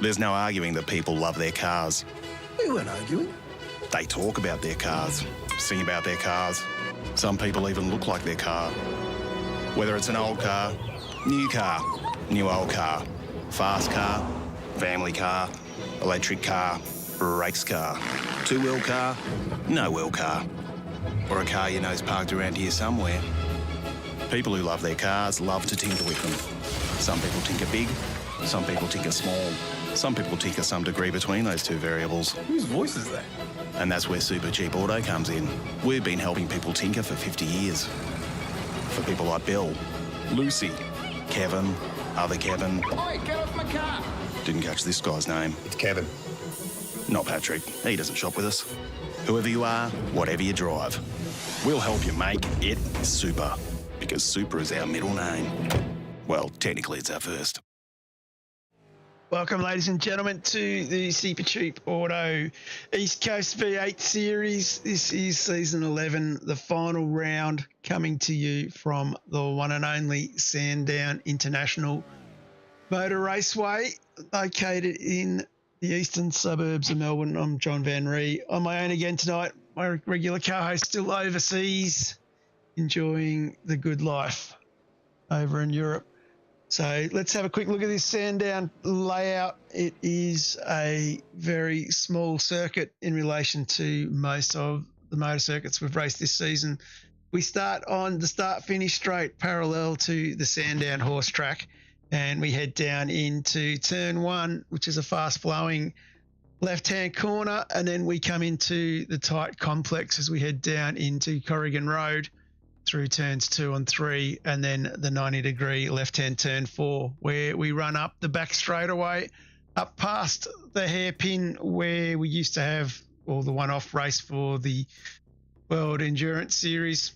There's no arguing that people love their cars. We weren't arguing. They talk about their cars, sing about their cars. Some people even look like their car. Whether it's an old car, new old car, fast car, family car, electric car, race car, two-wheel car, no-wheel car, or a car you know's parked around here somewhere. People who love their cars love to tinker with them. Some people tinker big, some people tinker small, some people tinker some degree between those two variables. Whose voice is that? And that's where Supercheap Auto comes in. We've been helping people tinker for 50 years. For people like Bill, Lucy, Kevin, other Kevin. Oi, get off my car! Didn't catch this guy's name. It's Kevin. Not Patrick. He doesn't shop with us. Whoever you are, whatever you drive, we'll help you make it super. Because super is our middle name. Well, technically it's our first. Welcome, ladies and gentlemen, to the Supercheap Auto East Coast V8 series. This is season 11, the final round, coming to you from the one and only Sandown International Motor Raceway, located in the eastern suburbs of Melbourne. I'm John Van Ree. On my own again tonight. My regular co-host still overseas, enjoying the good life over in Europe. So let's have a quick look at this Sandown layout. It is a very small circuit in relation to most of the motor circuits we've raced this season. We start on the start-finish straight parallel to the Sandown horse track, and we head down into turn one, which is a fast-flowing left-hand corner, and then we come into the tight complex as we head down into Corrigan Road through turns 2 and 3, and then the 90-degree left-hand turn 4, where we run up the back straightaway, up past the hairpin where we used to have the one-off race for the World Endurance Series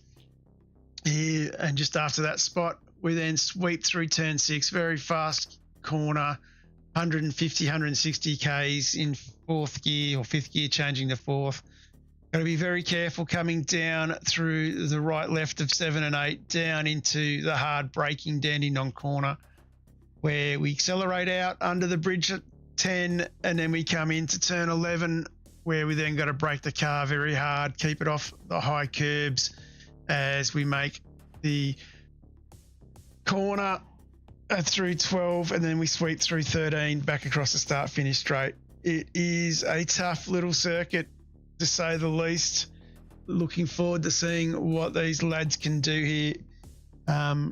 here, and just after that spot, we then sweep through turn 6, very fast corner, 150, 160 Ks in fourth gear or fifth gear, changing to fourth. Got to be very careful coming down through the right left of 7 and 8 down into the hard braking Dandenong corner, where we accelerate out under the bridge at 10, and then we come into turn 11, where we then got to brake the car very hard, keep it off the high curbs as we make the corner through 12, and then we sweep through 13 back across the start finish straight. It is a tough little circuit, to say the least. Looking forward to seeing what these lads can do here.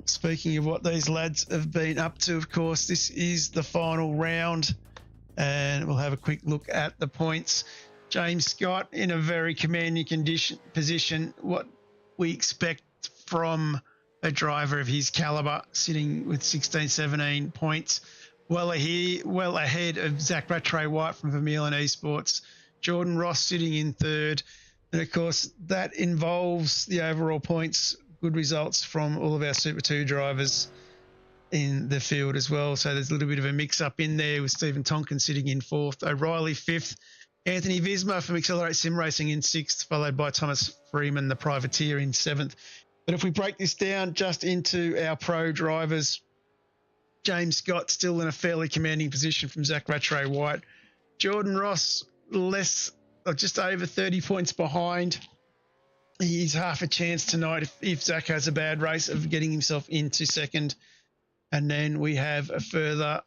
Speaking of what these lads have been up to, of course, this is the final round, and we'll have a quick look at the points. James Scott in a very commanding position, what we expect from a driver of his caliber, sitting with 16, 17 points, well ahead of Zach Rattray White from Vermeulen Esports. Jordan Ross sitting in third, and of course that involves the overall points, good results from all of our Super 2 drivers in the field as well. So there's a little bit of a mix-up in there with Stephen Tonkin sitting in fourth, O'Reilly fifth, Anthony Visma from Accelerate Sim Racing in sixth, followed by Thomas Freeman, the privateer, in seventh. But if we break this down just into our pro drivers, James Scott still in a fairly commanding position from Zach Rattray White. Jordan Ross just over 30 points behind. He's half a chance tonight if Zach has a bad race of getting himself into second. And then we have a further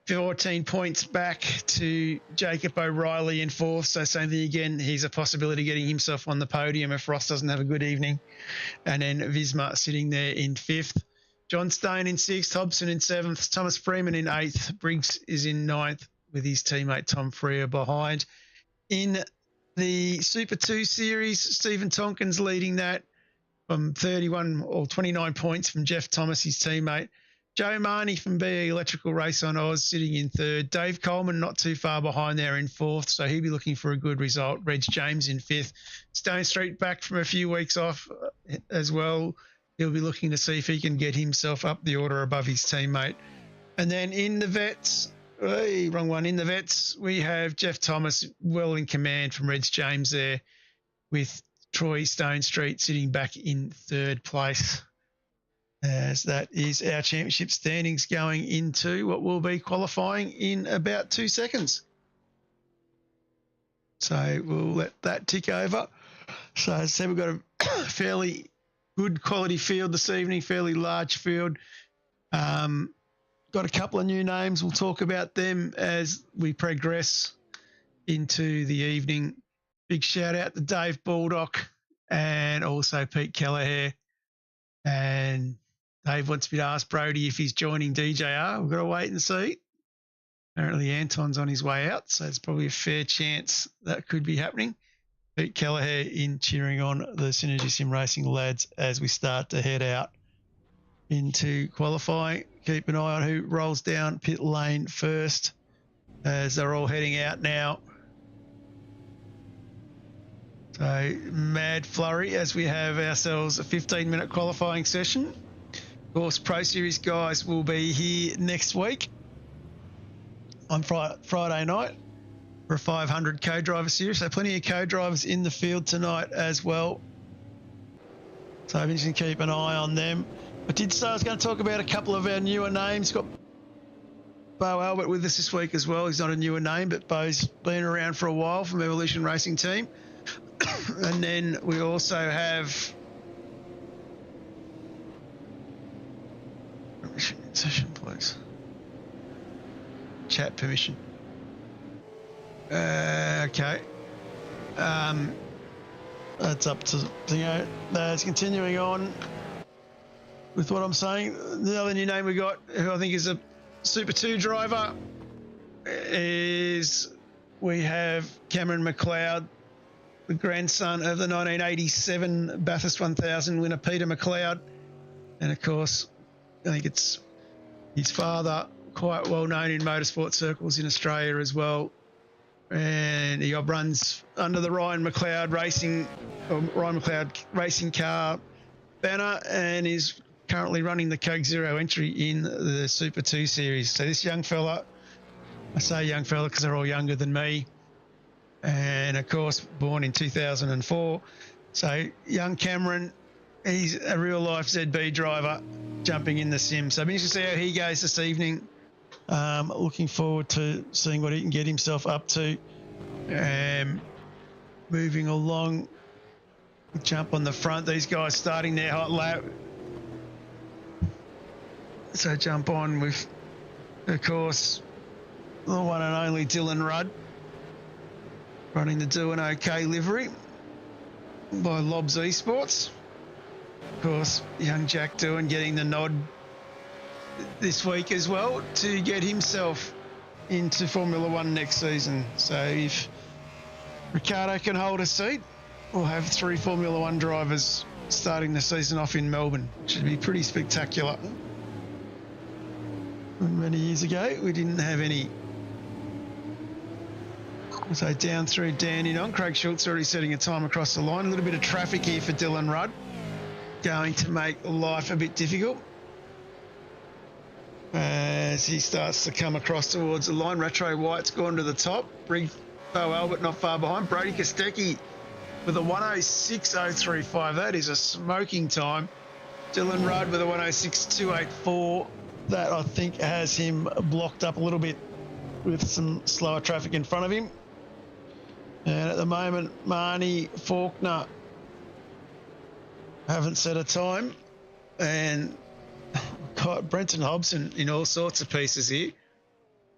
14 points back to Jacob O'Reilly in fourth. So same thing again, he's a possibility of getting himself on the podium if Ross doesn't have a good evening. And then Visma sitting there in fifth. John Stone in sixth, Hobson in seventh, Thomas Freeman in eighth, Briggs is in ninth, with his teammate Tom Freer behind. In the Super 2 series, Stephen Tonkin's leading that from 31 or 29 points from Jeff Thomas, his teammate. Joe Marnie from BE Electrical Race on Oz sitting in third. Dave Coleman not too far behind there in fourth, so he'll be looking for a good result. Reg James in fifth. Stone Street back from a few weeks off as well. He'll be looking to see if he can get himself up the order above his teammate. And then in the vets, wrong one. In the vets, we have Jeff Thomas well in command from Reg James there, with Troy Stone Street sitting back in third place. as that is our championship standings going into what will be qualifying in about 2 seconds. So we'll let that tick over. So as I said, we've got a fairly good quality field this evening, fairly large field. Got a couple of new names. We'll talk about them as we progress into the evening. Big shout out to Dave Baldock and also Pete Kelleher. And Dave wants me to ask Brody if he's joining DJR. We've got to wait and see. Apparently Anton's on his way out, so it's probably a fair chance that could be happening. Pete Kelleher in cheering on the Synergy Sim Racing lads as we start to head out into qualifying. Keep an eye on who rolls down pit lane first as they're all heading out now. So mad flurry as we have ourselves a 15-minute qualifying session. Of course, Pro Series guys will be here next week on Friday night for a 500 co-driver series. So plenty of co-drivers in the field tonight as well. So I'm just going to keep an eye on them. I did say I was going to talk about a couple of our newer names. Got Bo Albert with us this week as well. He's not a newer name, but Bo's been around for a while from Evolution Racing Team. And then we also have permission in session, please. Chat permission. Okay. That's up to that's continuing on with what I'm saying. The other new name we got, who I think is a Super 2 driver, is we have Cameron McLeod, the grandson of the 1987 Bathurst 1000 winner Peter McLeod. And of course, I think it's his father, quite well known in motorsport circles in Australia as well. And he runs under the Ryan McLeod Racing Car banner and is currently running the Coke Zero entry in the Super 2 series. So this young fella, I say young fella because they're all younger than me, and of course born in 2004. So young Cameron, he's a real life ZB driver jumping in the sim. So I'm interested to see how he goes this evening. Looking forward to seeing what he can get himself up to. Moving along, jump on the front. These guys starting their hot lap. So jump on with, of course, the one and only Dylan Rudd, running the Do and OK livery by Lobs Esports. Of course, young Jack Doohan getting the nod this week as well to get himself into Formula One next season. So if Ricardo can hold a seat, we'll have 3 Formula One drivers starting the season off in Melbourne, which would be pretty spectacular. Many years ago, we didn't have any. So down through Dandenong, Craig Schultz already setting a time across the line. A little bit of traffic here for Dylan Rudd, going to make life a bit difficult as he starts to come across towards the line. Retro White's gone to the top. Bo Albert not far behind. Brody Kostecki with a 106.035. That is a smoking time. Dylan Rudd with a 106.284. That, I think, has him blocked up a little bit with some slower traffic in front of him. And at the moment, Marnie Faulkner haven't set a time. And got Brenton Hobson in all sorts of pieces here.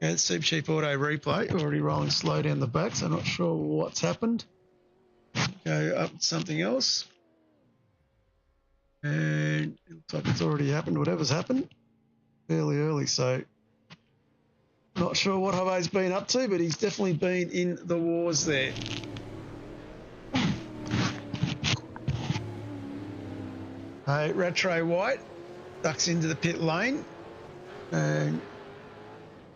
Yeah, Supercheap Auto Replay, already rolling slow down the back, so not sure what's happened. Go up something else. And it looks like it's already happened, whatever's happened. Fairly early, so not sure what Hobbo's been up to, but he's definitely been in the wars there. Hey, Retro White ducks into the pit lane and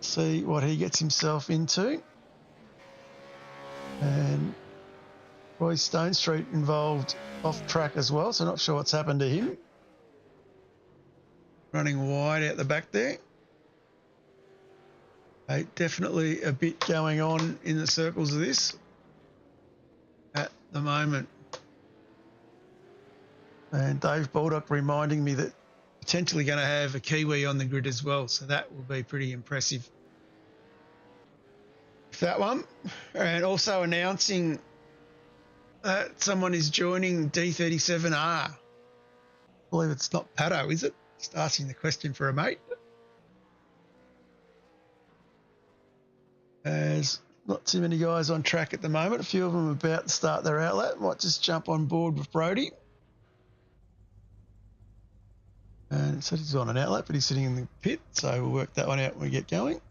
see what he gets himself into. And Roy Stone Street involved off track as well, so not sure what's happened to him. Running wide out the back there. Hey, definitely a bit going on in the circles of this at the moment. And Dave Baldock reminding me that potentially going to have a Kiwi on the grid as well, so that will be pretty impressive. That one. And also announcing that someone is joining D37R. I believe it's not Pato, is it? Just asking the question for a mate. There's not too many guys on track at the moment. A few of them are about to start their outlet. Might just jump on board with Brody. And it said he's on an outlet, but he's sitting in the pit, so we'll work that one out when we get going.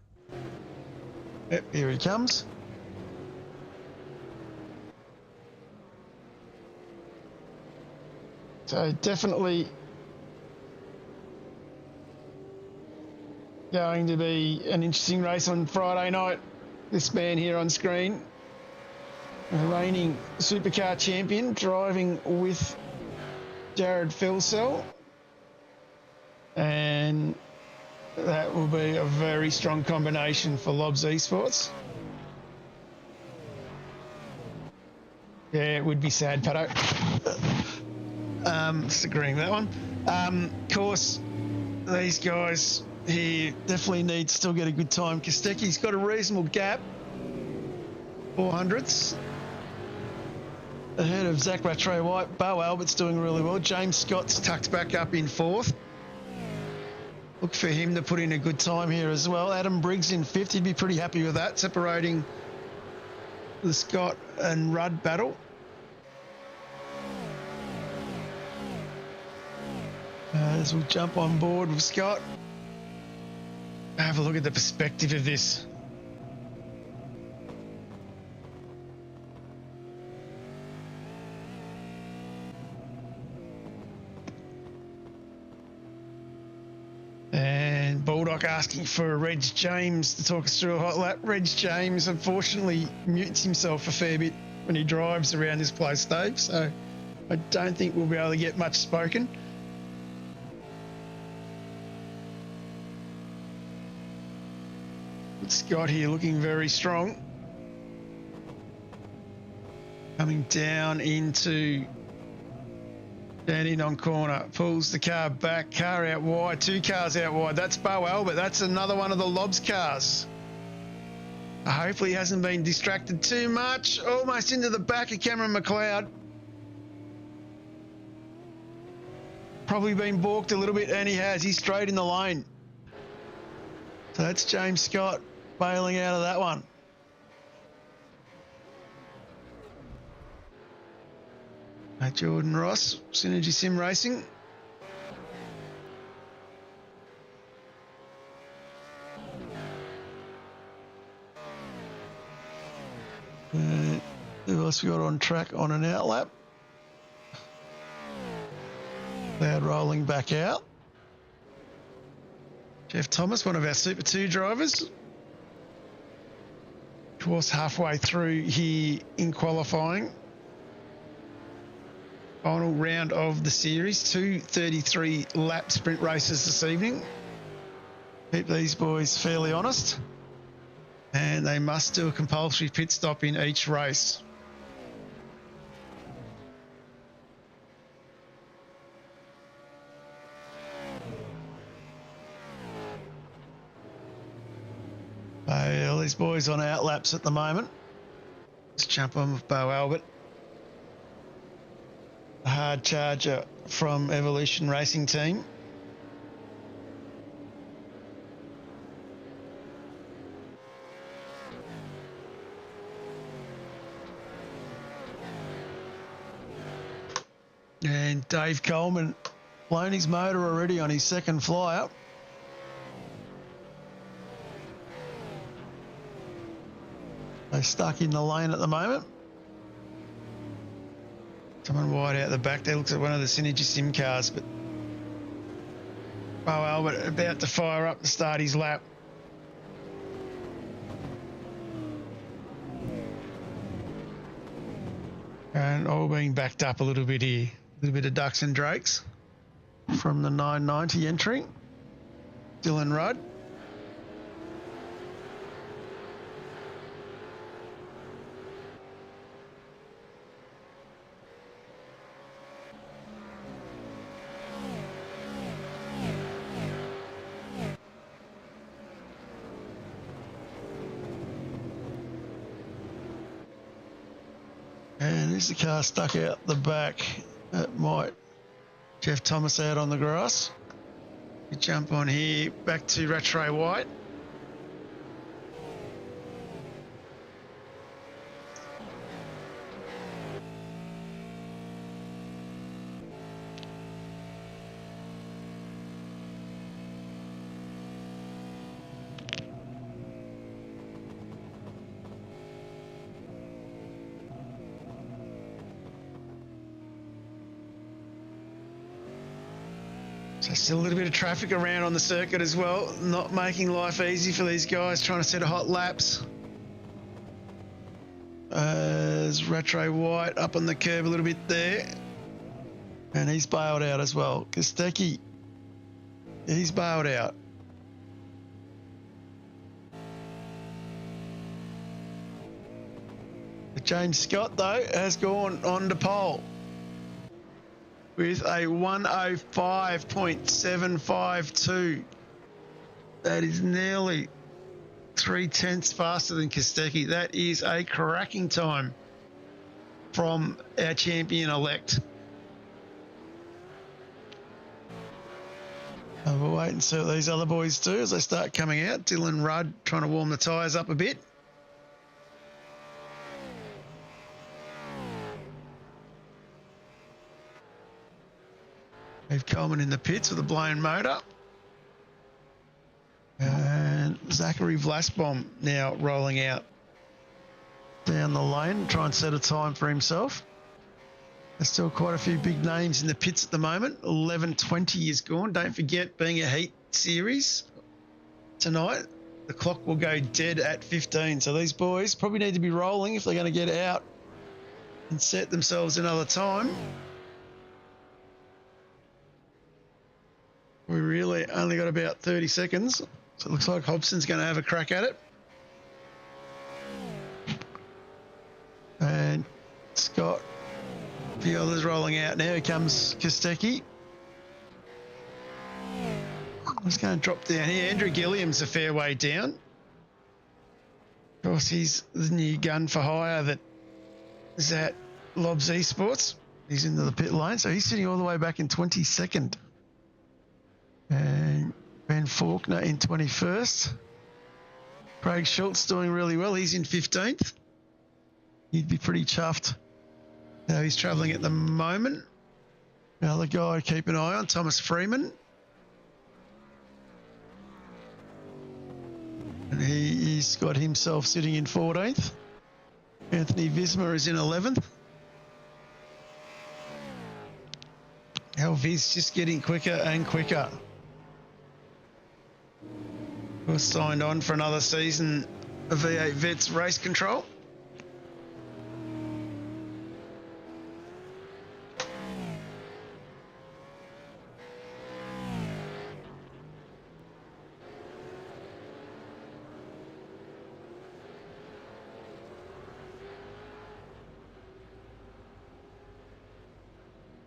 Yep, here he comes. So definitely going to be an interesting race on Friday night. This man here on screen, a reigning supercar champion, driving with Jared Filsell. And that will be a very strong combination for Lobs Esports. Yeah, it would be sad, Pato. Just agreeing with that one. Of course, these guys here definitely need to still get a good time. Kostecki's got a reasonable gap, 400ths. Ahead of Zach Rattray White. Bo Albert's doing really well. James Scott's tucked back up in 4th. Look for him to put in a good time here as well. Adam Briggs in 5th. He'd be pretty happy with that, separating the Scott and Rudd battle. As we'll jump on board with Scott. Have a look at the perspective of this. And Baldock asking for Reg James to talk us through a hot lap. Reg James unfortunately mutes himself a fair bit when he drives around this place, Dave, so I don't think we'll be able to get much spoken. Scott here looking very strong. Coming down into on corner, pulls the car back, car out wide, 2 cars out wide. That's Bo Albert. That's another one of the Lobs cars. Hopefully he hasn't been distracted too much. Almost into the back of Cameron McLeod. Probably been balked a little bit, and he has. He's straight in the lane. So that's James Scott bailing out of that one. Jordan Ross, Synergy Sim Racing. Who else we got on track on an outlap? Cloud rolling back out. Jeff Thomas, one of our Super 2 drivers. Of course, halfway through here in qualifying. Final round of the series, 233 lap sprint races this evening. Keep these boys fairly honest. And they must do a compulsory pit stop in each race. All these boys on outlaps at the moment. Let's jump on with Bo Albert. A hard charger from Evolution Racing Team. And Dave Coleman blown his motor already on his second fly-up. They're stuck in the lane at the moment. Someone wide out the back there looks at one of the Synergy Sim cars, but Bo Albert about to fire up and start his lap. And all being backed up a little bit here. A little bit of ducks and drakes from the 990 entry. Dylan Rudd. And there's the car stuck out the back. That might Jeff Thomas out on the grass. We jump on here, back to Rattray White. So still a little bit of traffic around on the circuit as well, not making life easy for these guys trying to set a hot laps. There's Rattray White up on the curb a little bit there, and he's bailed out as well. Kostecki, he's bailed out. But James Scott though has gone on to pole with a 105.752. That is nearly 0.3 faster than Kostecki. That is a cracking time from our champion-elect. And we'll wait and see what these other boys do as they start coming out. Dylan Rudd trying to warm the tyres up a bit. Dave Coleman in the pits with a blown motor. And Zachary Vlasbom now rolling out down the lane, try and set a time for himself. There's still quite a few big names in the pits at the moment. 11:20 is gone. Don't forget, being a heat series tonight, the clock will go dead at 15. So these boys probably need to be rolling if they're going to get out and set themselves another time. We really only got about 30 seconds. So it looks like Hobson's going to have a crack at it. And Scott, a few others rolling out now. Here comes Kostecki. I'm just going to drop down here. Andrew Gilliam's a fair way down. Of course, he's the new gun for hire that is at Lobs Esports. He's into the pit lane, so he's sitting all the way back in 22nd. And Ben Faulkner in 21st. Craig Schultz doing really well. He's in 15th. He'd be pretty chuffed how he's travelling at the moment. Another guy to keep an eye on, Thomas Freeman. And he's got himself sitting in 14th. Anthony Visma is in 11th. How Viz just getting quicker and quicker. Was signed on for another season of V8's race control.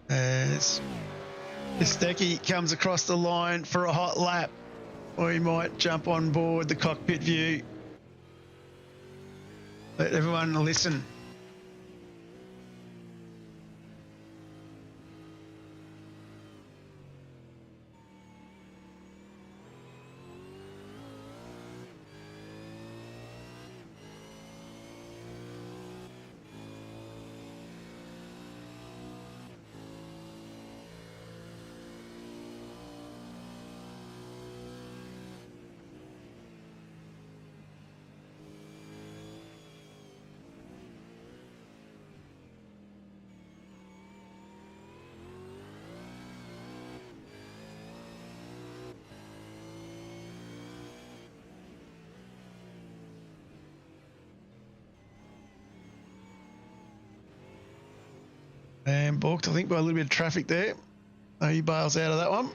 As Kostecki comes across the line for a hot lap, or he might jump on board the cockpit view. Let everyone listen. And balked, I think, by a little bit of traffic there. He bails out of that one.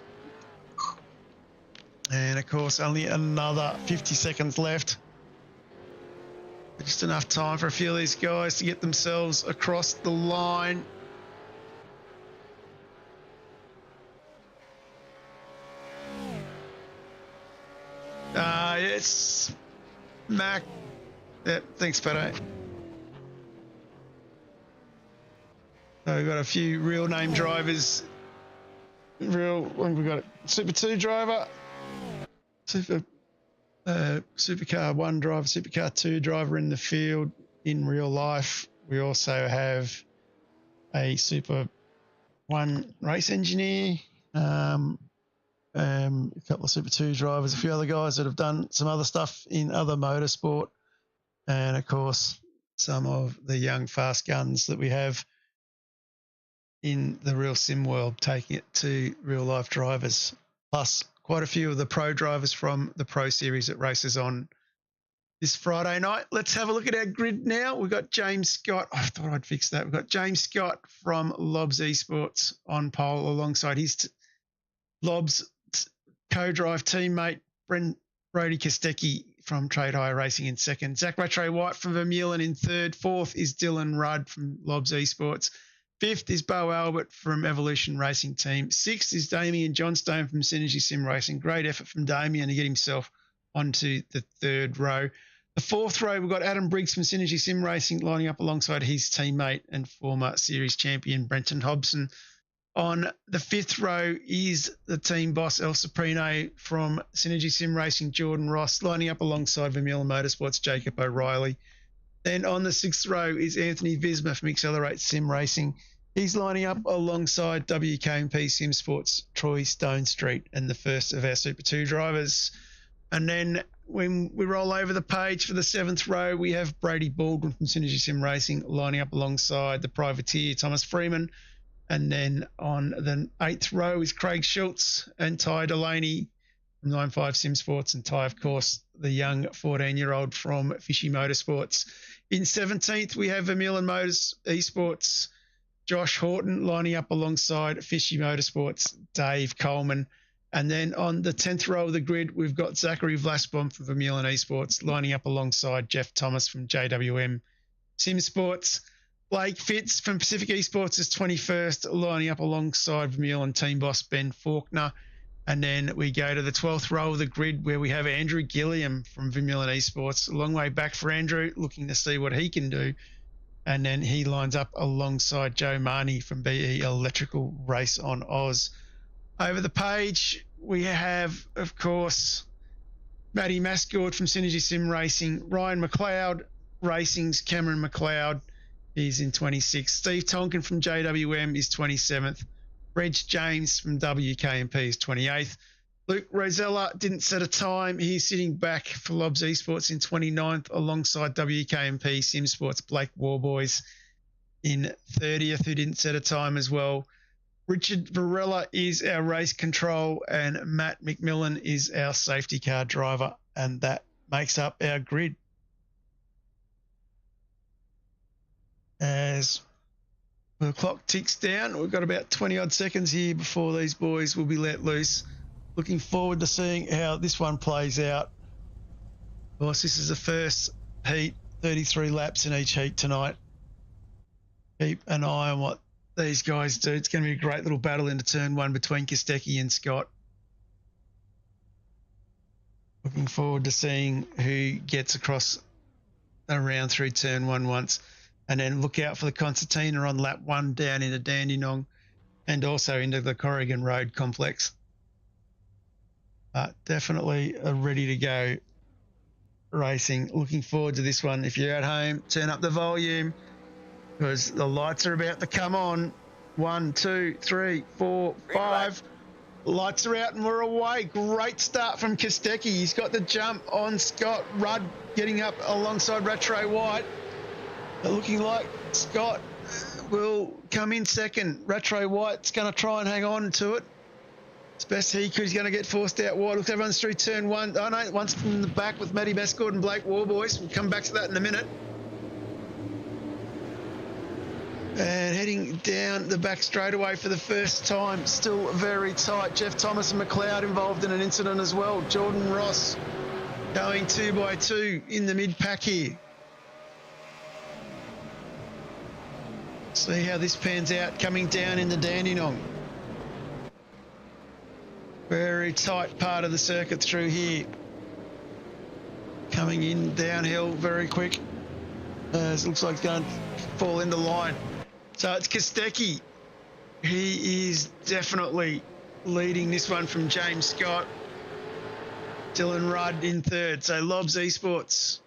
And, of course, only another 50 seconds left. Just enough time for a few of these guys to get themselves across the line. Yes. Mac. Yep, thanks, Pato. So we've got a few real name drivers. We've got a Super 2 driver, Supercar 1 driver, Supercar 2 driver in the field in real life. We also have a Super 1 race engineer, a couple of Super 2 drivers, a few other guys that have done some other stuff in other motorsport, and of course some of the young fast guns that we have in the real sim world, taking it to real life drivers, plus quite a few of the pro drivers from the Pro Series that races on this Friday night. Let's have a look at our grid now. We've got James Scott. I thought I'd fix that. We've got James Scott from Lobs Esports on pole alongside his Lobs co-drive teammate, Brody Kostecki from Trade Hire Racing in second. Zach Rattray White from Vermeulen in third. Fourth is Dylan Rudd from Lobs Esports. Fifth is Bo Albert from Evolution Racing Team. Sixth is Damien Johnstone from Synergy Sim Racing. Great effort from Damien to get himself onto the third row. The fourth row, we've got Adam Briggs from Synergy Sim Racing lining up alongside his teammate and former series champion Brenton Hobson. On the fifth row is the team boss El Soprino from Synergy Sim Racing, Jordan Ross, lining up alongside Vermeulen Motorsports, Jacob O'Reilly. Then on the sixth row is Anthony Visma from Accelerate Sim Racing. He's lining up alongside WK&P Sim Sports, Troy Stone Street, and the first of our Super 2 drivers. And then when we roll over the page for the seventh row, we have Brady Baldwin from Synergy Sim Racing lining up alongside the privateer Thomas Freeman. And then on the eighth row is Craig Schultz and Ty Delaney from 95 Sim Sports, and Ty, of course, the young 14-year-old from Fishy Motorsports. In 17th, we have Vermeulen Motors Esports, Josh Horton lining up alongside Fishy Motorsports, Dave Coleman. And then on the 10th row of the grid, we've got Zachary Vlasbom from Vermeulen Esports lining up alongside Jeff Thomas from JWM Sim Sports. Blake Fitz from Pacific Esports is 21st, lining up alongside Vermeulen team boss Ben Faulkner. And then we go to the 12th row of the grid where we have Andrew Gilliam from Vermeulen Esports. A long way back for Andrew, looking to see what he can do. And then he lines up alongside Joe Marnie from BE Electrical Race on Oz. Over the page, we have, of course, Matty Mascord from Synergy Sim Racing, Ryan McLeod Racing's Cameron McLeod. He's in 26th. Steve Tonkin from JWM is 27th. Reg James from WK&P is 28th. Luke Rosella didn't set a time. He's sitting back for Lobs Esports in 29th alongside WK&P Sim Sports Blake Warboys in 30th, who didn't set a time as well. Richard Varela is our race control and Matt McMillan is our safety car driver, and that makes up our grid. As the clock ticks down, we've got about 20-odd seconds here before these boys will be let loose. Looking forward to seeing how this one plays out. Of course, this is the first heat, 33 laps in each heat tonight. Keep an eye on what these guys do. It's going to be a great little battle into turn one between Kostecki and Scott. Looking forward to seeing who gets across around through turn one once. And then look out for the concertina on lap one down into Dandenong and also into the Corrigan Road complex. Definitely ready to go racing. Looking forward to this one. If you're at home, turn up the volume because the lights are about to come on. 1, 2, 3, 4, 5. Lights are out and we're away. Great start from Kostecki. He's got the jump on Scott. Rudd getting up alongside Rattray White. Looking like Scott will come in second. Rattray White's going to try and hang on to it. It's best he could. He's going to get forced out wide. Look, everyone's through turn one. Oh, no, once from the back with Matty Mascord and Blake Warboys. We'll come back to that in a minute. And heading down the back straightaway for the first time. Still very tight. Jeff Thomas and McLeod involved in an incident as well. Jordan Ross going 2 by 2 in the mid-pack here. See how this pans out coming down in the Dandenong. Very tight part of the circuit through here. Coming in downhill very quick. It looks like it's going to fall into line. So it's Kostecki. He is definitely leading this one from James Scott. Dylan Rudd in third. So Lobs Esports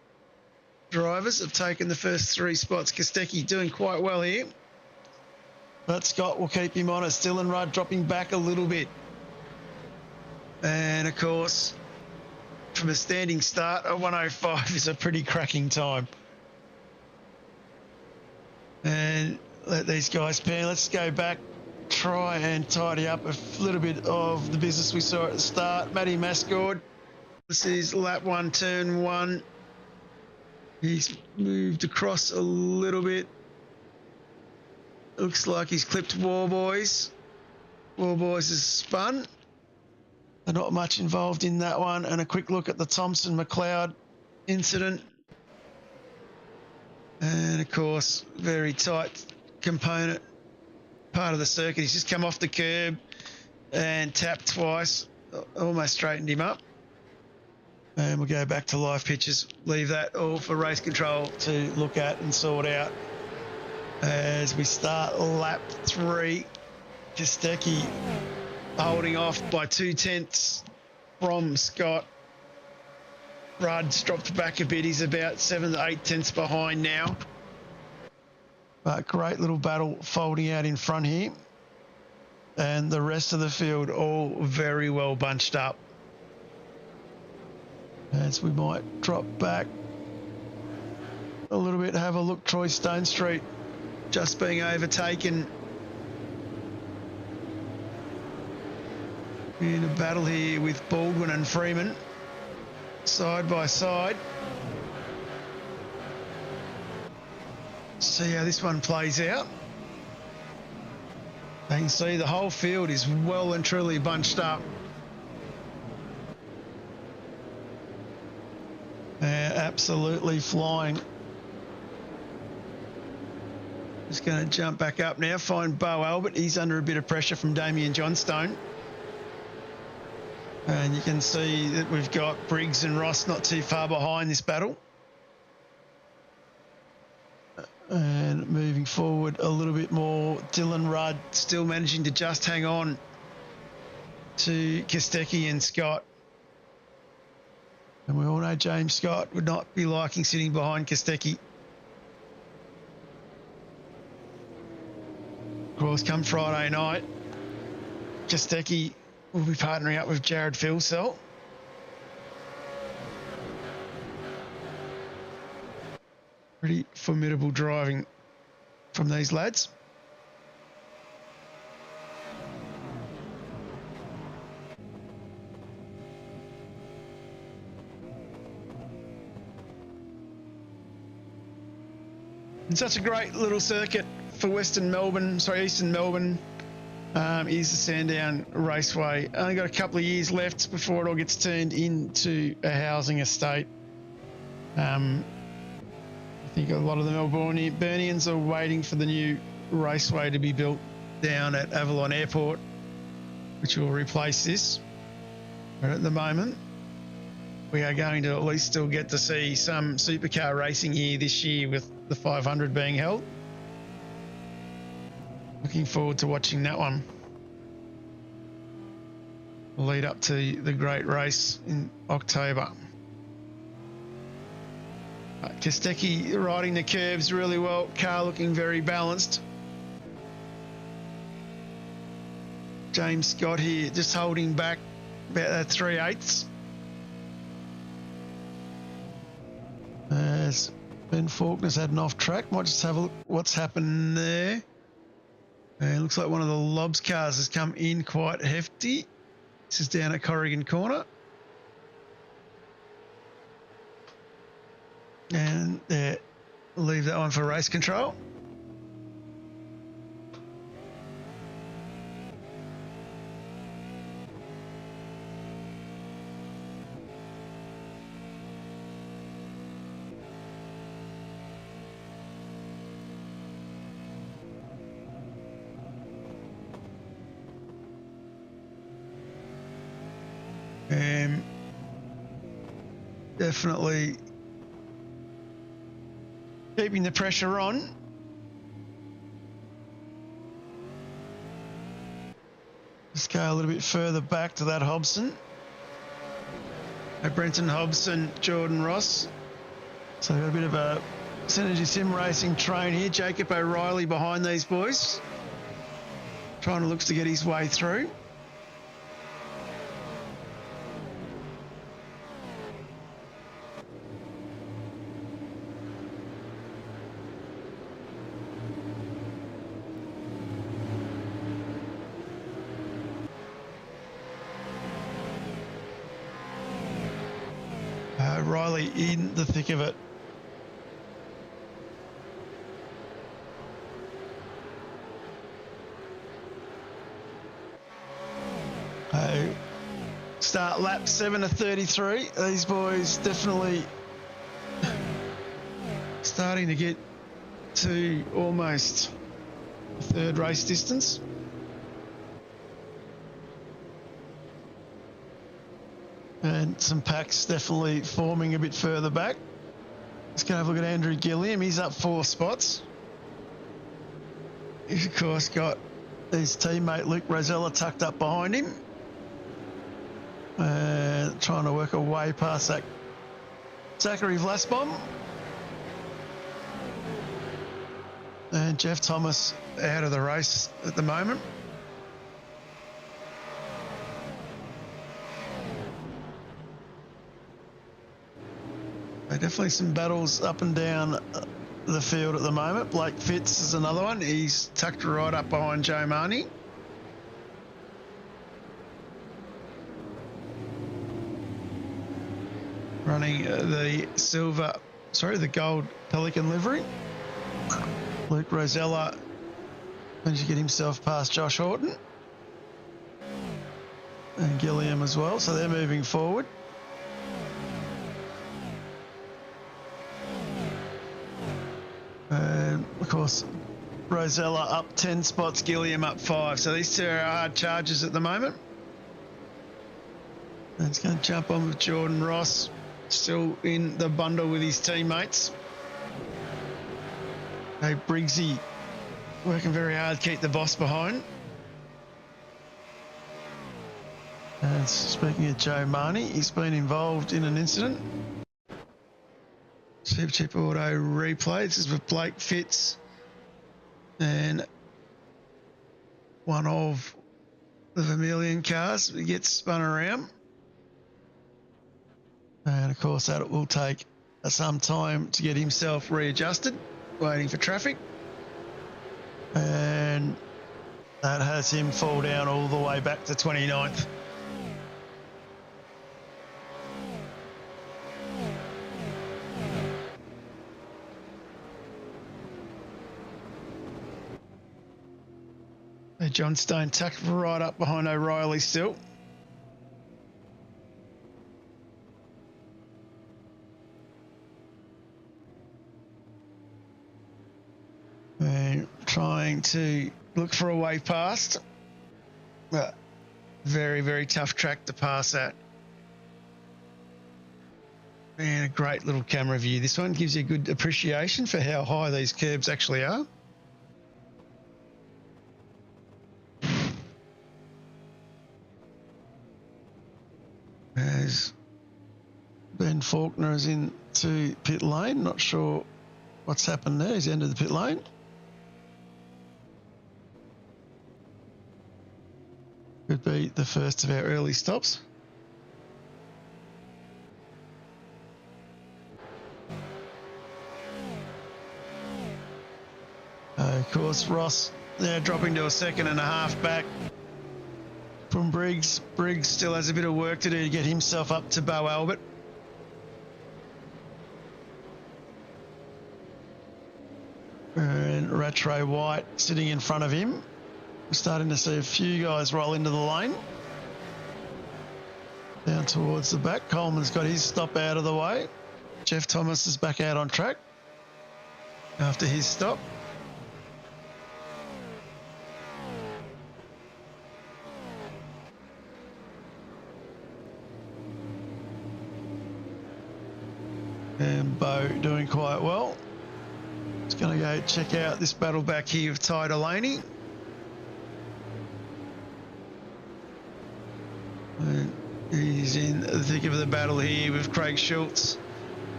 drivers have taken the first 3 spots. Kostecki doing quite well here. But Scott will keep him honest. Dylan Rudd dropping back a little bit. And, of course, from a standing start, a 105 is a pretty cracking time. And let these guys pan. Let's go back, try and tidy up a little bit of the business we saw at the start. Matty Mascord. This is lap 1, turn 1. He's moved across a little bit. Looks like he's clipped Warboys. Warboys has spun. Not much involved in that one. And a quick look at the Thompson-McLeod incident. And, of course, very tight component part of the circuit. He's just come off the curb and tapped twice. Almost straightened him up. And we'll go back to live pictures. Leave that all for race control to look at and sort out as we start lap 3. Kostecki holding off by 2/10 from Scott. Rudd's dropped back a bit. He's about 7 to 8 tenths behind now. But great little battle folding out in front here. And the rest of the field all very well bunched up. As we might drop back a little bit, have a look. Troy Stone Street just being overtaken in a battle here with Baldwin and Freeman side by side. See how this one plays out. You can see the whole field is well and truly bunched up. Absolutely flying. Just going to jump back up now, find Bo Albert. He's under a bit of pressure from Damien Johnstone. And you can see that we've got Briggs and Ross not too far behind this battle. And moving forward a little bit more, Dylan Rudd still managing to just hang on to Kostecki and Scott. And we all know James Scott would not be liking sitting behind Kostecki. Of course, come Friday night, Kostecki will be partnering up with Jared Filsell. Pretty formidable driving from these lads. And such a great little circuit for Eastern Melbourne is the Sandown Raceway. Only got a couple of years left before it all gets turned into a housing estate. I think a lot of the Melbournians are waiting for the new raceway to be built down at Avalon Airport, which will replace this. But at the moment, we are going to at least still get to see some supercar racing here this year with the 500 being held. Looking forward to watching that one. Lead up to the great race in October. Kostecki riding the curves really well. Car looking very balanced. James Scott here just holding back about 3/8. As Ben Faulkner's had an off track. Might just have a look what's happened there. And it looks like one of the Lobs cars has come in quite hefty. This is down at Corrigan Corner. And leave that one for race control. Definitely keeping the pressure on. Let's go a little bit further back to that Hobson. Brenton Hobson, Jordan Ross. So we've got a bit of a Synergy Sim Racing train here. Jacob O'Reilly behind these boys. Trying to look to get his way through. Riley in the thick of it. Start lap 7 of 33. These boys definitely starting to get to almost third race distance. And some packs definitely forming a bit further back. Let's go have a look at Andrew Gilliam. He's up 4 spots. He's, of course, got his teammate Luke Rosella tucked up behind him. Trying to work a way past that Zachary Vlasbom. And Jeff Thomas out of the race at the moment. Definitely some battles up and down the field at the moment. Blake Fitz is another one. He's tucked right up behind Joe Marnie. Running the gold Pelican livery. Luke Rosella managed to get himself past Josh Horton. And Gilliam as well, so they're moving forward. And of course, Rosella up 10 spots, Gilliam up 5. So these two are hard charges at the moment. And it's going to jump on with Jordan Ross, still in the bundle with his teammates. Hey, Briggsy working very hard to keep the boss behind. And speaking of Joe Marnie, he's been involved in an incident. Supercheap Auto replay. This is with Blake Fitz and one of the Vermilion cars. He gets spun around. And of course that will take some time to get himself readjusted, waiting for traffic. And that has him fall down all the way back to 29th. John Stone tucked right up behind O'Reilly still. And trying to look for a way past. But very, very tough track to pass at. And a great little camera view. This one gives you a good appreciation for how high these curbs actually are. As Ben Faulkner is into pit lane, not sure what's happened there. He's entered the pit lane. Could be the first of our early stops. Of course, Ross there dropping to a 2.5 seconds back from Briggs. Briggs still has a bit of work to do to get himself up to Bo Albert. And Rattray White sitting in front of him. We're starting to see a few guys roll into the lane. Down towards the back. Coleman's got his stop out of the way. Jeff Thomas is back out on track after his stop. And Bo doing quite well. Just going to go check out this battle back here with Ty Delaney. And he's in the thick of the battle here with Craig Schultz,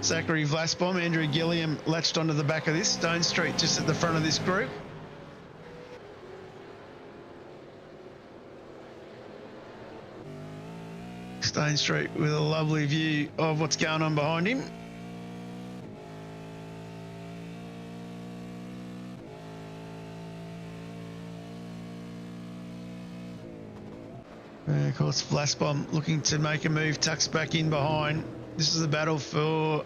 Zachary Vlasbom, Andrew Gilliam latched onto the back of this. Stone Street just at the front of this group. Stone Street with a lovely view of what's going on behind him. And of course, Vlasbom looking to make a move, tucks back in behind. This is a battle for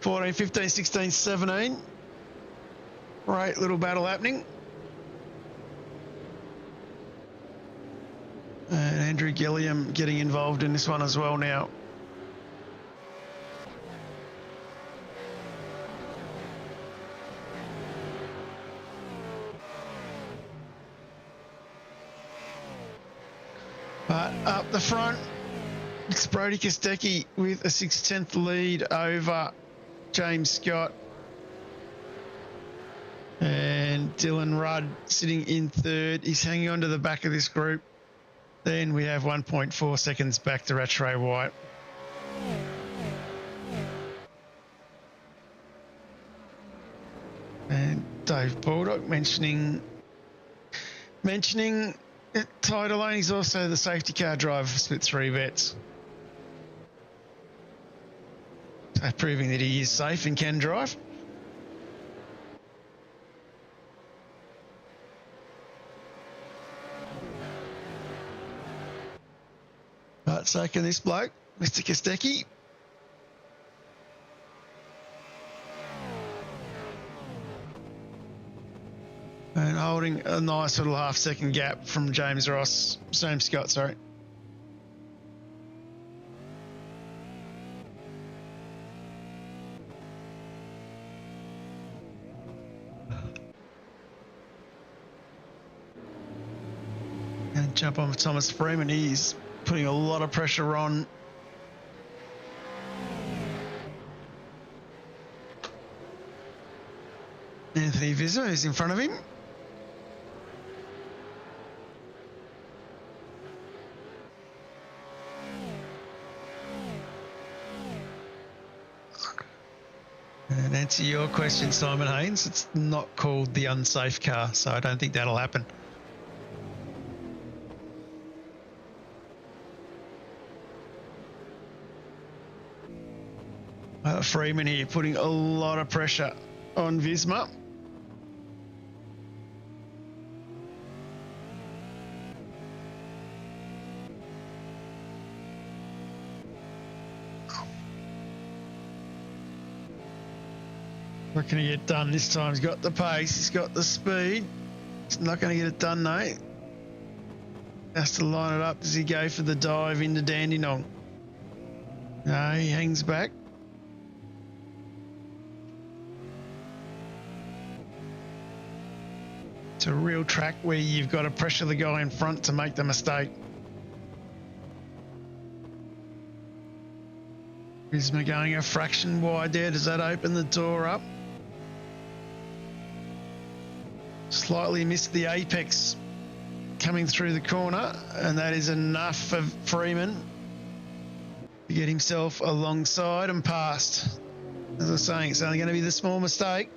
14, 15, 16, 17. Great little battle happening. And Andrew Gilliam getting involved in this one as well now. But up the front, it's Brody Kostecki with a 6/10 lead over James Scott. And Dylan Rudd sitting in third. He's hanging on to the back of this group. Then we have 1.4 seconds back to Rattray White. And Dave Baldock mentioning Ty Delaney's also the safety car driver for Split 3 Vets. So proving that he is safe and can drive. But so can this bloke, Mr. Kostecki. And holding a nice little half-second gap from James Scott, sorry. And jump on with Thomas Freeman. He's putting a lot of pressure on. Anthony Vizza is in front of him. And answer your question, Simon Haynes, it's not called the unsafe car, so I don't think that'll happen. Freeman here putting a lot of pressure on Visma. What can he get done this time? He's got the pace, he's got the speed. He's not going to get it done, though. Has to line it up. Does he go for the dive into Dandenong? No, he hangs back. It's a real track where you've got to pressure the guy in front to make the mistake. Visma going a fraction wide there. Does that open the door up? Slightly missed the apex coming through the corner, and that is enough for Freeman to get himself alongside and past. As I was saying, it's only going to be the small mistake.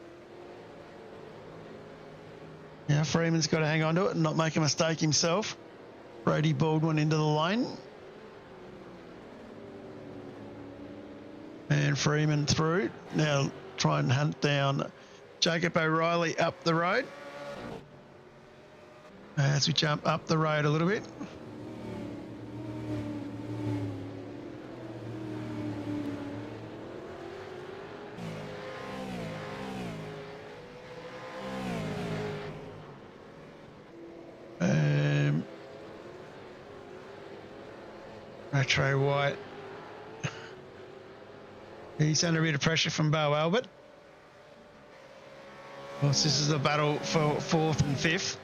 Now Freeman's got to hang on to it and not make a mistake himself. Brody Baldwin into the lane. And Freeman through. Now try and hunt down Jacob O'Reilly up the road. As we jump up the road a little bit. Rattray White. He's under a bit of pressure from Bo Albert. Of course, this is a battle for 4th and 5th.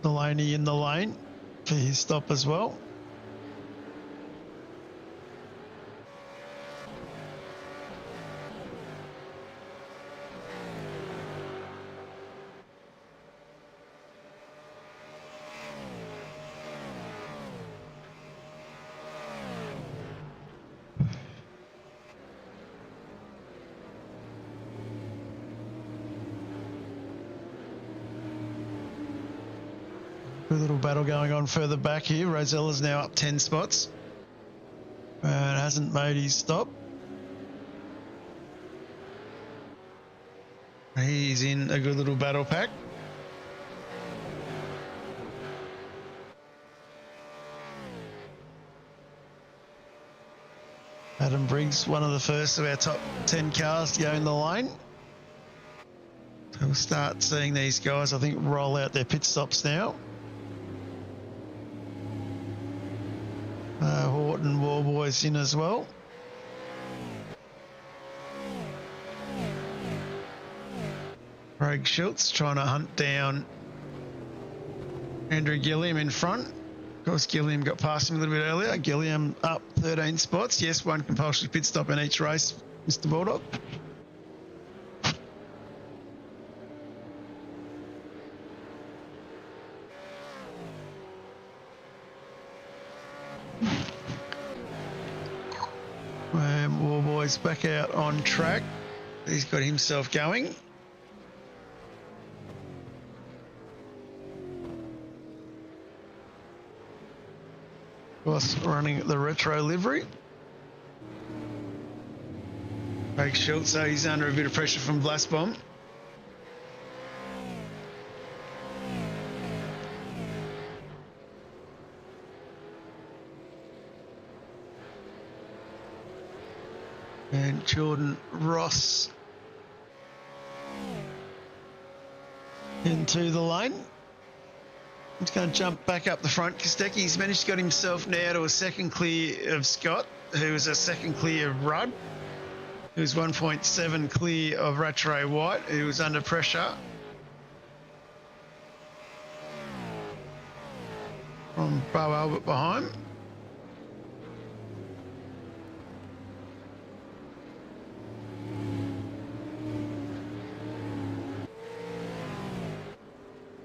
Delaney in the lane for his stop as well. Good little battle going on further back here. Rosella's now up 10 spots and hasn't made his stop. He's in a good little battle pack. Adam Briggs, one of the first of our top 10 cars to go in the lane. So we'll start seeing these guys, I think, roll out their pit stops now. Horton Warboys in as well. Craig Schultz trying to hunt down Andrew Gilliam in front. Of course, Gilliam got past him a little bit earlier. Gilliam up 13 spots. Yes, one compulsory pit stop in each race, Mr. Bulldog. And Warboy's back out on track. He's got himself going. Of course, running the retro livery. Craig Schultz, so he's under a bit of pressure from Blast Bomb. And Jordan Ross into the lane. He's going to jump back up the front. Kostecki's managed to get himself now to a second clear of Scott, who's a second clear of Rudd, who's 1.7 clear of Rattray White, who was under pressure from Bo Albert behind.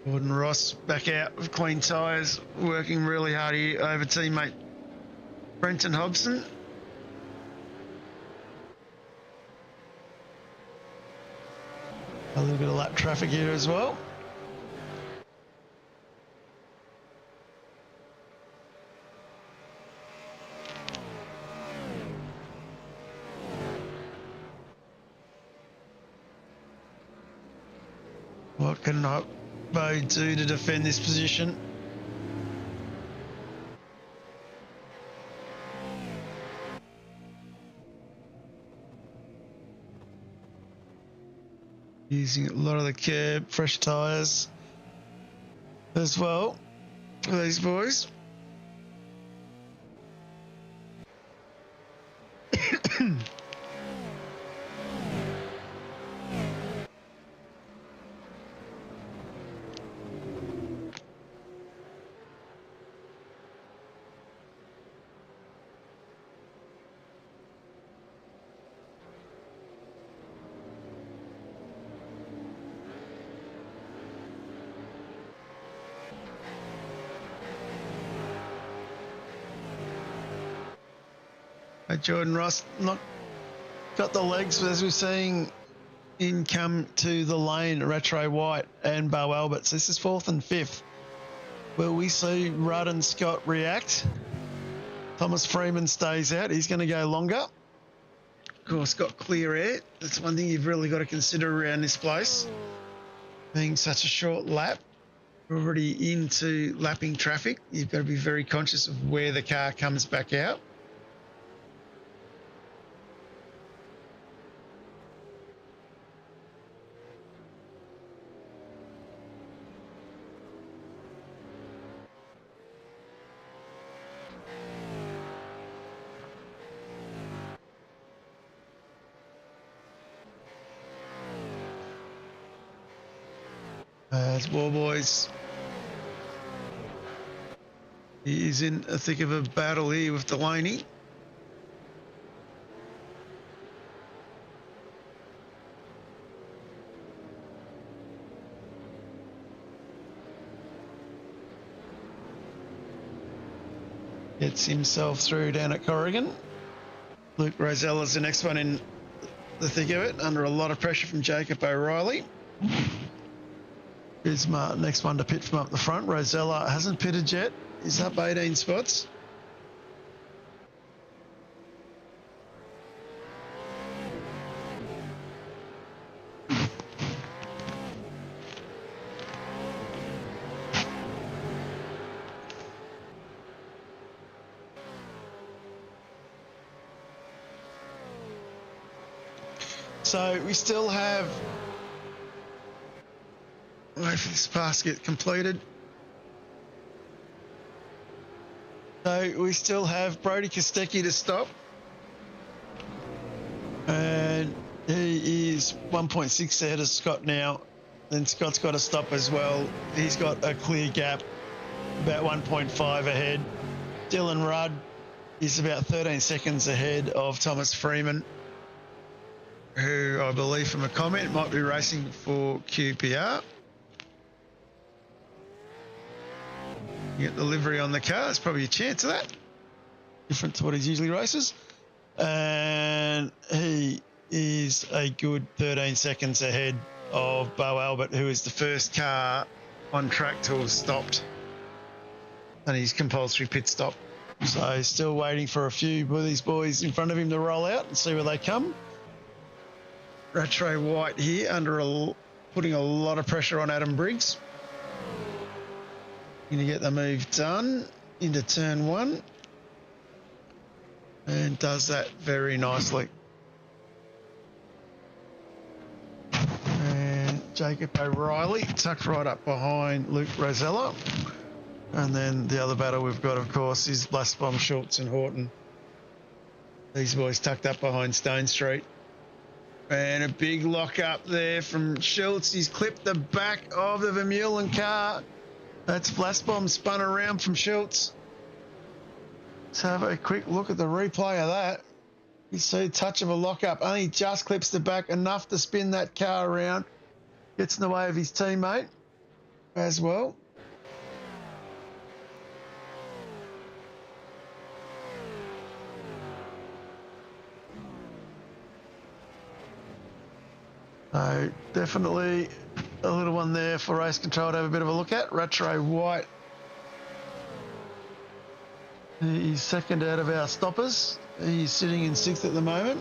Gordon Ross back out with clean tyres, working really hard here over teammate Brenton Hobson. A little bit of lap traffic here as well. What can Bo do to defend this position? Using a lot of the curb, fresh tyres as well for these boys. Jordan Ross not got the legs as we're seeing in come to the lane, Rattray White and Bo Alberts. This is fourth and fifth. Will we see Rudd and Scott react? Thomas Freeman stays out. He's going to go longer. Of course, got clear air. That's one thing you've really got to consider around this place. Being such a short lap, we're already into lapping traffic. You've got to be very conscious of where the car comes back out. As Warboys, he is in a thick of a battle here with Delaney. Gets himself through down at Corrigan. Luke Rosella's the next one in the thick of it, under a lot of pressure from Jacob O'Reilly. Is my next one to pit from up the front. Rosella hasn't pitted yet. He's up 18 spots. So we still have, wait for this pass to get completed. So we still have Brody Kostecki to stop. And he is 1.6 ahead of Scott now. Then Scott's got to stop as well. He's got a clear gap, about 1.5 ahead. Dylan Rudd is about 13 seconds ahead of Thomas Freeman, who I believe from a comment might be racing for QPR. You get the livery on the car, there's probably a chance of that. Different to what he usually races. And he is a good 13 seconds ahead of Bo Albert, who is the first car on track to have stopped and his compulsory pit stop. So still waiting for a few of these boys in front of him to roll out and see where they come. Rattray White here putting a lot of pressure on Adam Briggs. Going to get the move done into turn one. And does that very nicely. And Jacob O'Reilly tucked right up behind Luke Rosella. And then the other battle we've got, of course, is Blastbomb, Schultz and Horton. These boys tucked up behind Stone Street. And a big lock up there from Schultz. He's clipped the back of the Vermeulen car. That's Blastbomb spun around from Schultz. Let's have a quick look at the replay of that. You see a touch of a lock up. Only just clips the back enough to spin that car around. Gets in the way of his teammate as well. So definitely a little one there for race control to have a bit of a look at. Rattray White. He's second out of our stoppers. He's sitting in sixth at the moment.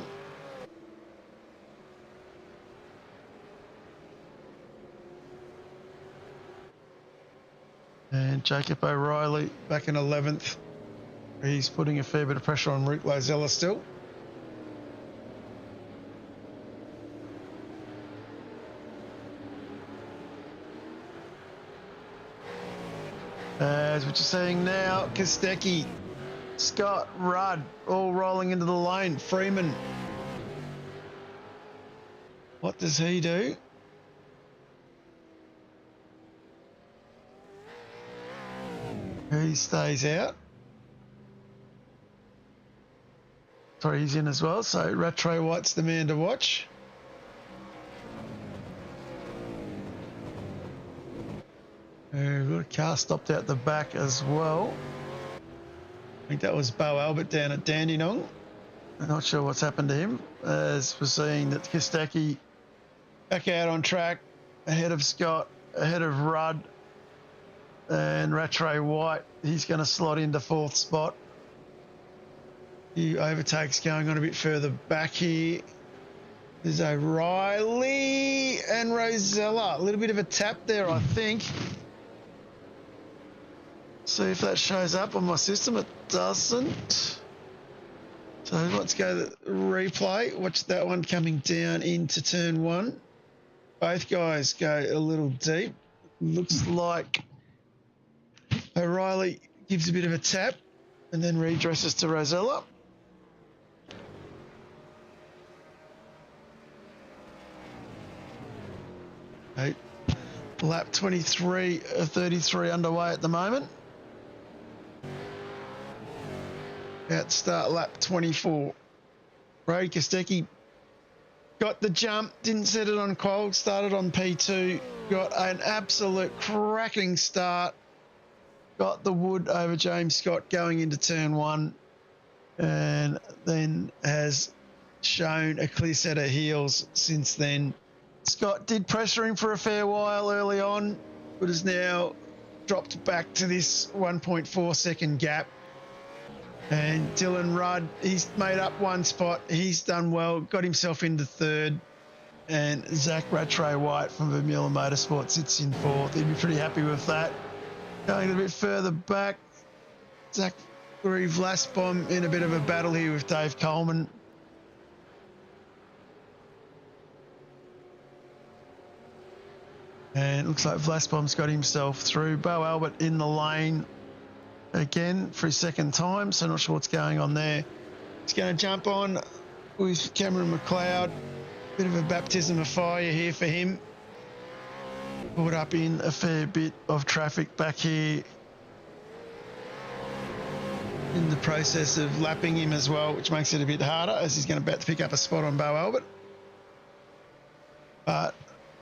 And Jacob O'Reilly back in 11th. He's putting a fair bit of pressure on Rick Lozella still. As what you're seeing now, Kostecki, Scott, Rudd, all rolling into the lane. Freeman. What does he do? He stays out. Sorry, he's in as well. So Rattray White's the man to watch. We've got a car stopped out the back as well. I think that was Bo Albert down at Dandenong. I'm not sure what's happened to him, as we're seeing that Kostecki back out on track, ahead of Scott, ahead of Rudd, and Rattray White. He's going to slot into fourth spot. The overtakes going on a bit further back here. There's O'Reilly and Rosella. A little bit of a tap there, I think. See if that shows up on my system. It doesn't. So let's go to the replay. Watch that one coming down into turn one. Both guys go a little deep. Looks like O'Reilly gives a bit of a tap and then redresses to Rosella. Okay. Lap 23 of 33 underway at the moment. About to start lap 24. Brody Kostecki got the jump, didn't set it on qual, started on P2, got an absolute cracking start, got the wood over James Scott going into turn one, and then has shown a clear set of heels since then. Scott did pressure him for a fair while early on, but has now dropped back to this 1.4 second gap. And Dylan Rudd, he's made up one spot. He's done well, got himself into third. And Zach Rattray White from Vermeulen Motorsport sits in fourth. He'd be pretty happy with that. Going a bit further back, Zachary Vlasbom in a bit of a battle here with Dave Coleman. And it looks like Vlasbom's got himself through. Bo Albert in the lane again for his second time, so not sure what's going on there. He's going to jump on with Cameron McLeod. Bit of a baptism of fire here for him. Caught up in a fair bit of traffic back here in the process of lapping him as well, which makes it a bit harder as he's going to about to pick up a spot on Bo Albert. But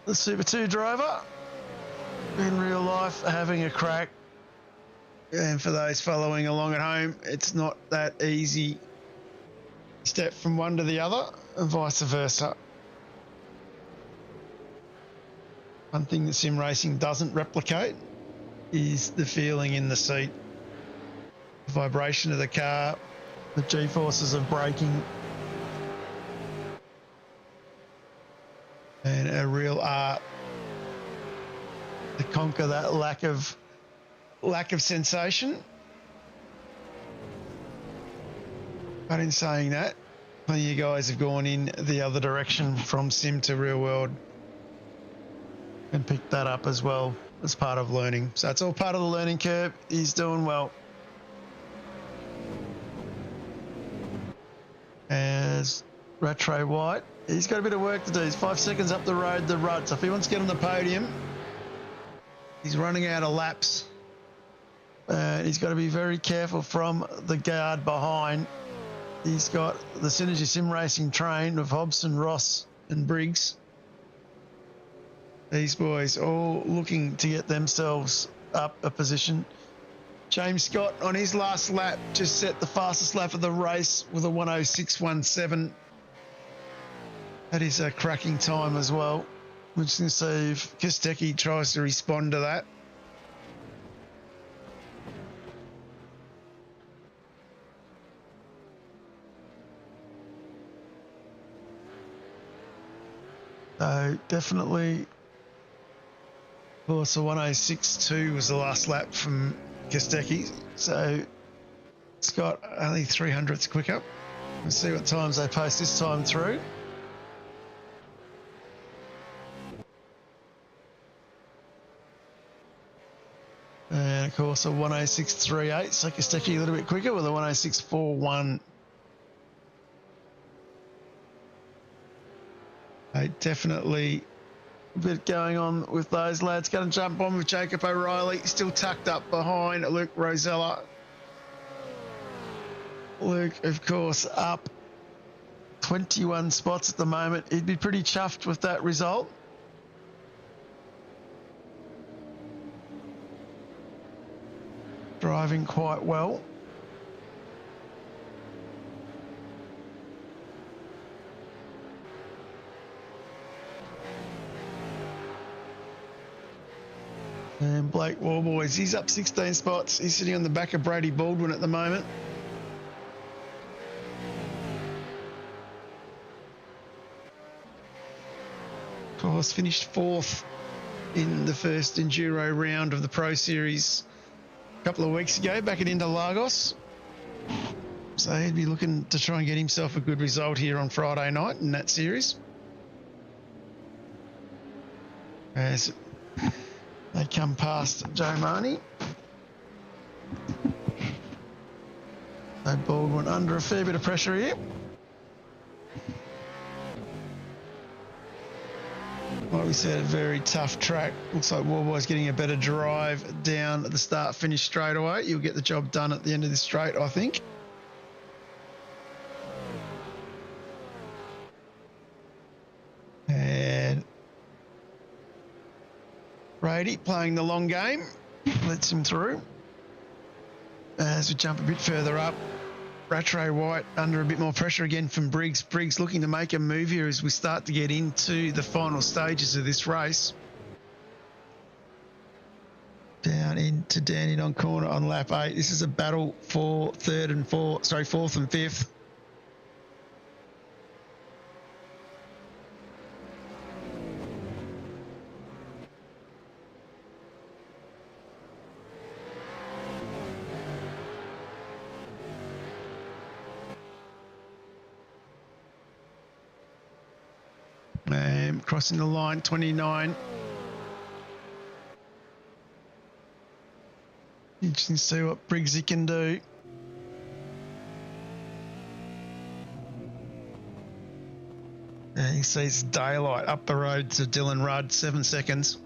the Super 2 driver in real life having a crack. And for those following along at home, it's not that easy. Step from one to the other and vice versa. One thing that sim racing doesn't replicate is the feeling in the seat, the vibration of the car, the G-forces of braking, and a real art to conquer that lack of sensation. But in saying that, plenty of guys have gone in the other direction from sim to real world and picked that up as well as part of learning. So it's all part of the learning curve. He's doing well. As Rattray White, he's got a bit of work to do. He's 5 seconds up the road, the rut. So if he wants to get on the podium, he's running out of laps. He's got to be very careful from the guard behind. He's got the Synergy Sim Racing train of Hobson, Ross and Briggs. These boys all looking to get themselves up a position. James Scott on his last lap just set the fastest lap of the race with a 1:06.17. That is a cracking time as well. We're just going to see if Kostecki tries to respond to that. So definitely, of course, the 1:06.2 was the last lap from Kostecki. So Scott only 300ths quicker. Let's see what times they post this time through. And of course a 1:06.38, so Kostecki a little bit quicker with a 1:06.41. Definitely a bit going on with those lads. Going to jump on with Jacob O'Reilly, still tucked up behind Luke Rosella. Luke, of course, up 21 spots at the moment. He'd be pretty chuffed with that result. Driving quite well. And Blake Warboys, he's up 16 spots. He's sitting on the back of Brady Baldwin at the moment. Of course, finished fourth in the first Enduro round of the Pro Series a couple of weeks ago back at Interlagos. So he'd be looking to try and get himself a good result here on Friday night in that series. As they come past Joe Marnie. So Baldwin under a fair bit of pressure here. Like we said, a very tough track. Looks like Warboy's getting a better drive down at the start-finish straight away. You'll get the job done at the end of this straight, I think. And Brady playing the long game, lets him through. As we jump a bit further up, Rattray White under a bit more pressure again from Briggs. Briggs looking to make a move here as we start to get into the final stages of this race. Down into Dandenong corner on lap 8. This is a battle for fourth and fifth. Crossing the line, 29. Interesting to see what Briggsy can do. And he sees daylight up the road to Dylan Rudd, 7 seconds.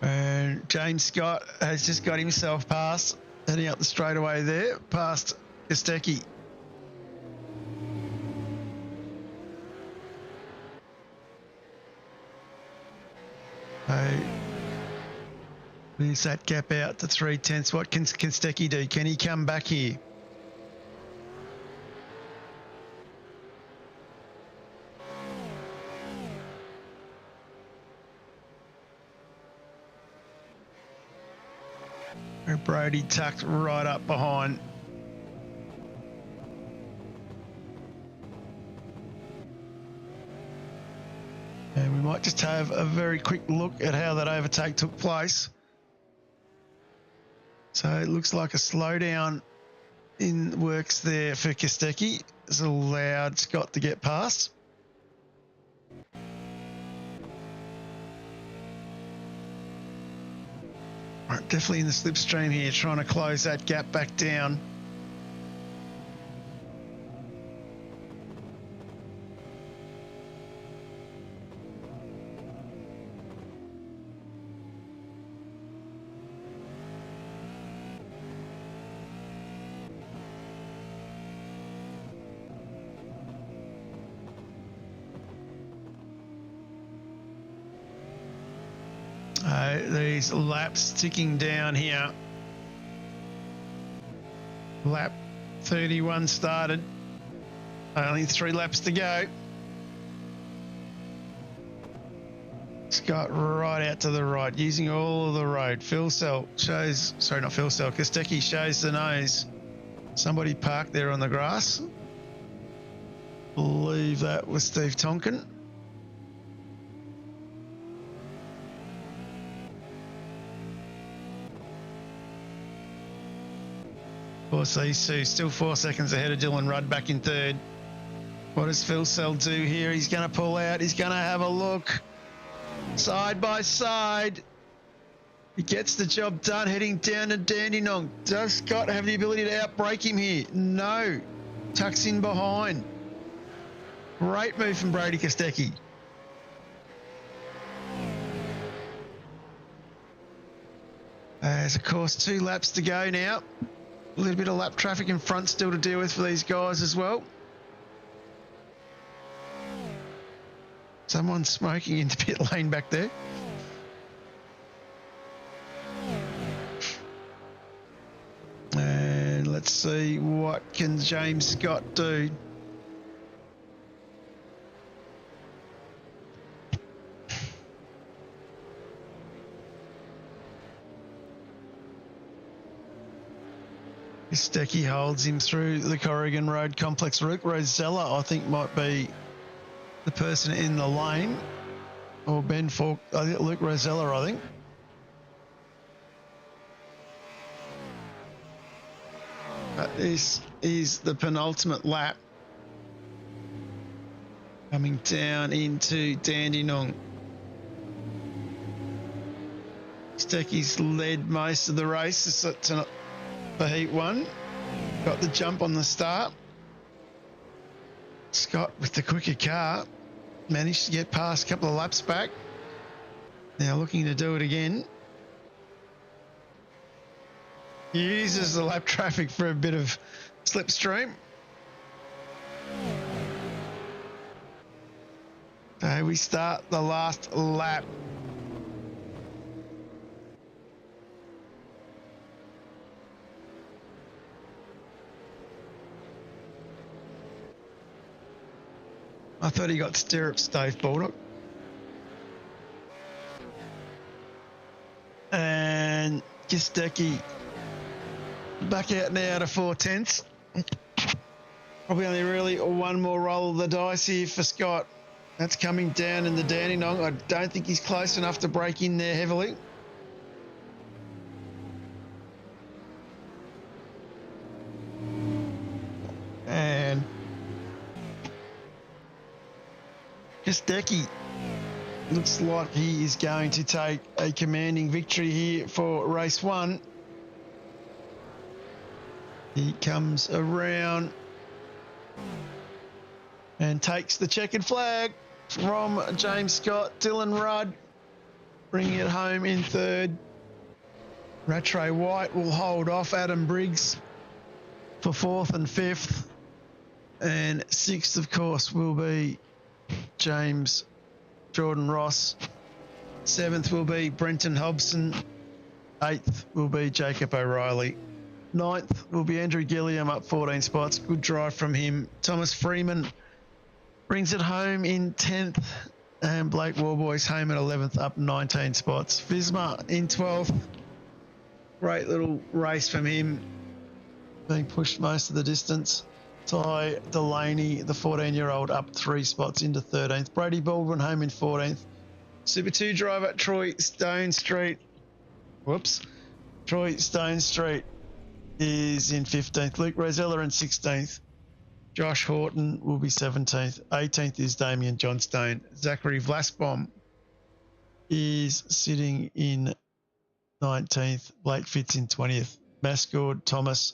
And James Scott has just got himself past, heading up the straightaway there, past Kostecki. There's that gap out to 3/10. What can Kostecki do? Can he come back here? Brody tucked right up behind. And we might just have a very quick look at how that overtake took place. So it looks like a slowdown in works there for Kostecki. It's allowed Scott to get past. Right, definitely in the slipstream here, trying to close that gap back down. These laps ticking down here. Lap 31 started. Only 3 laps to go. Scott right out to the right, using all of the road. Kostecki shows the nose. Somebody parked there on the grass. Believe that was Steve Tonkin. Of course, these two still 4 seconds ahead of Dylan Rudd back in third. What does Phil Sell do here? He's going to pull out. He's going to have a look. Side by side. He gets the job done heading down to Dandenong. Does Scott have the ability to outbrake him here? No. Tucks in behind. Great move from Brody Kostecki. There's, of course, 2 laps to go now. A little bit of lap traffic in front still to deal with for these guys as well. Someone's smoking in the pit lane back there. And let's see what can James Scott do. Kostecki holds him through the Corrigan Road complex. Luke Rosella, I think, might be the person in the lane. Or Ben Falk. Luke Rosella, I think. But this is the penultimate lap. Coming down into Dandenong. Kostecki's led most of the race for Heat 1. Got the jump on the start. Scott with the quicker car managed to get past a couple of laps back. Now looking to do it again. Uses the lap traffic for a bit of slipstream. So we start the last lap. I thought he got stirrups, Dave Baldock. And Gistecki back out now to 4/10. Probably only really one more roll of the dice here for Scott. That's coming down in the Dandenong. I don't think he's close enough to break in there heavily. And Gistecki looks like he is going to take a commanding victory here for race 1. He comes around and takes the checkered flag from James Scott. Dylan Rudd bringing it home in 3rd. Rattray White will hold off Adam Briggs for 4th and 5th. And 6th, of course, will be James Jordan Ross. 7th will be Brenton Hobson. 8th will be Jacob O'Reilly. 9th will be Andrew Gilliam up 14 spots. Good drive from him. Thomas Freeman brings it home in 10th. And Blake Warboys home at 11th up 19 spots. Visma in 12th. Great little race from him. Being pushed most of the distance. Ty Delaney, the 14-year-old, up 3 spots into 13th. Brady Baldwin home in 14th. Super 2 driver Troy Stone Street. Troy Stone Street is in 15th. Luke Rosella in 16th. Josh Horton will be 17th. 18th is Damien Johnstone. Zachary Vlasbaum is sitting in 19th. Blake Fitz in 20th. Mascord, Thomas,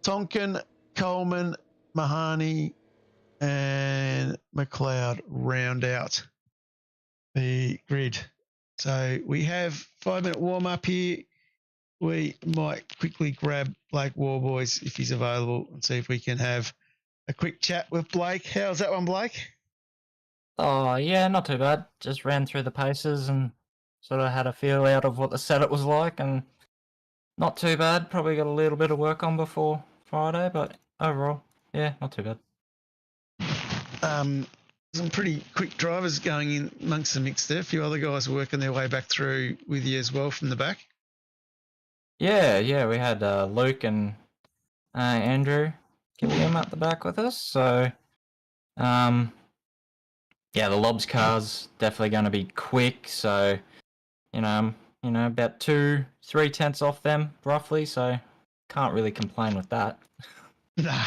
Tonkin, Coleman, Mahoney, and McLeod round out the grid. So we have 5-minute warm-up here. We might quickly grab Blake Warboys if he's available and see if we can have a quick chat with Blake. How's that one, Blake? Oh, yeah, not too bad. Just ran through the paces and sort of had a feel out of what the setup was like, and not too bad. Probably got a little bit of work on before Friday, but overall, yeah, not too bad. Some pretty quick drivers going in amongst the mix there. A few other guys working their way back through with you as well from the back. Yeah, we had Luke and Andrew Gilliam at the back with us. So, yeah, the Lobs car's definitely going to be quick. So, about 2-3 tenths off them roughly. So, can't really complain with that. Nah,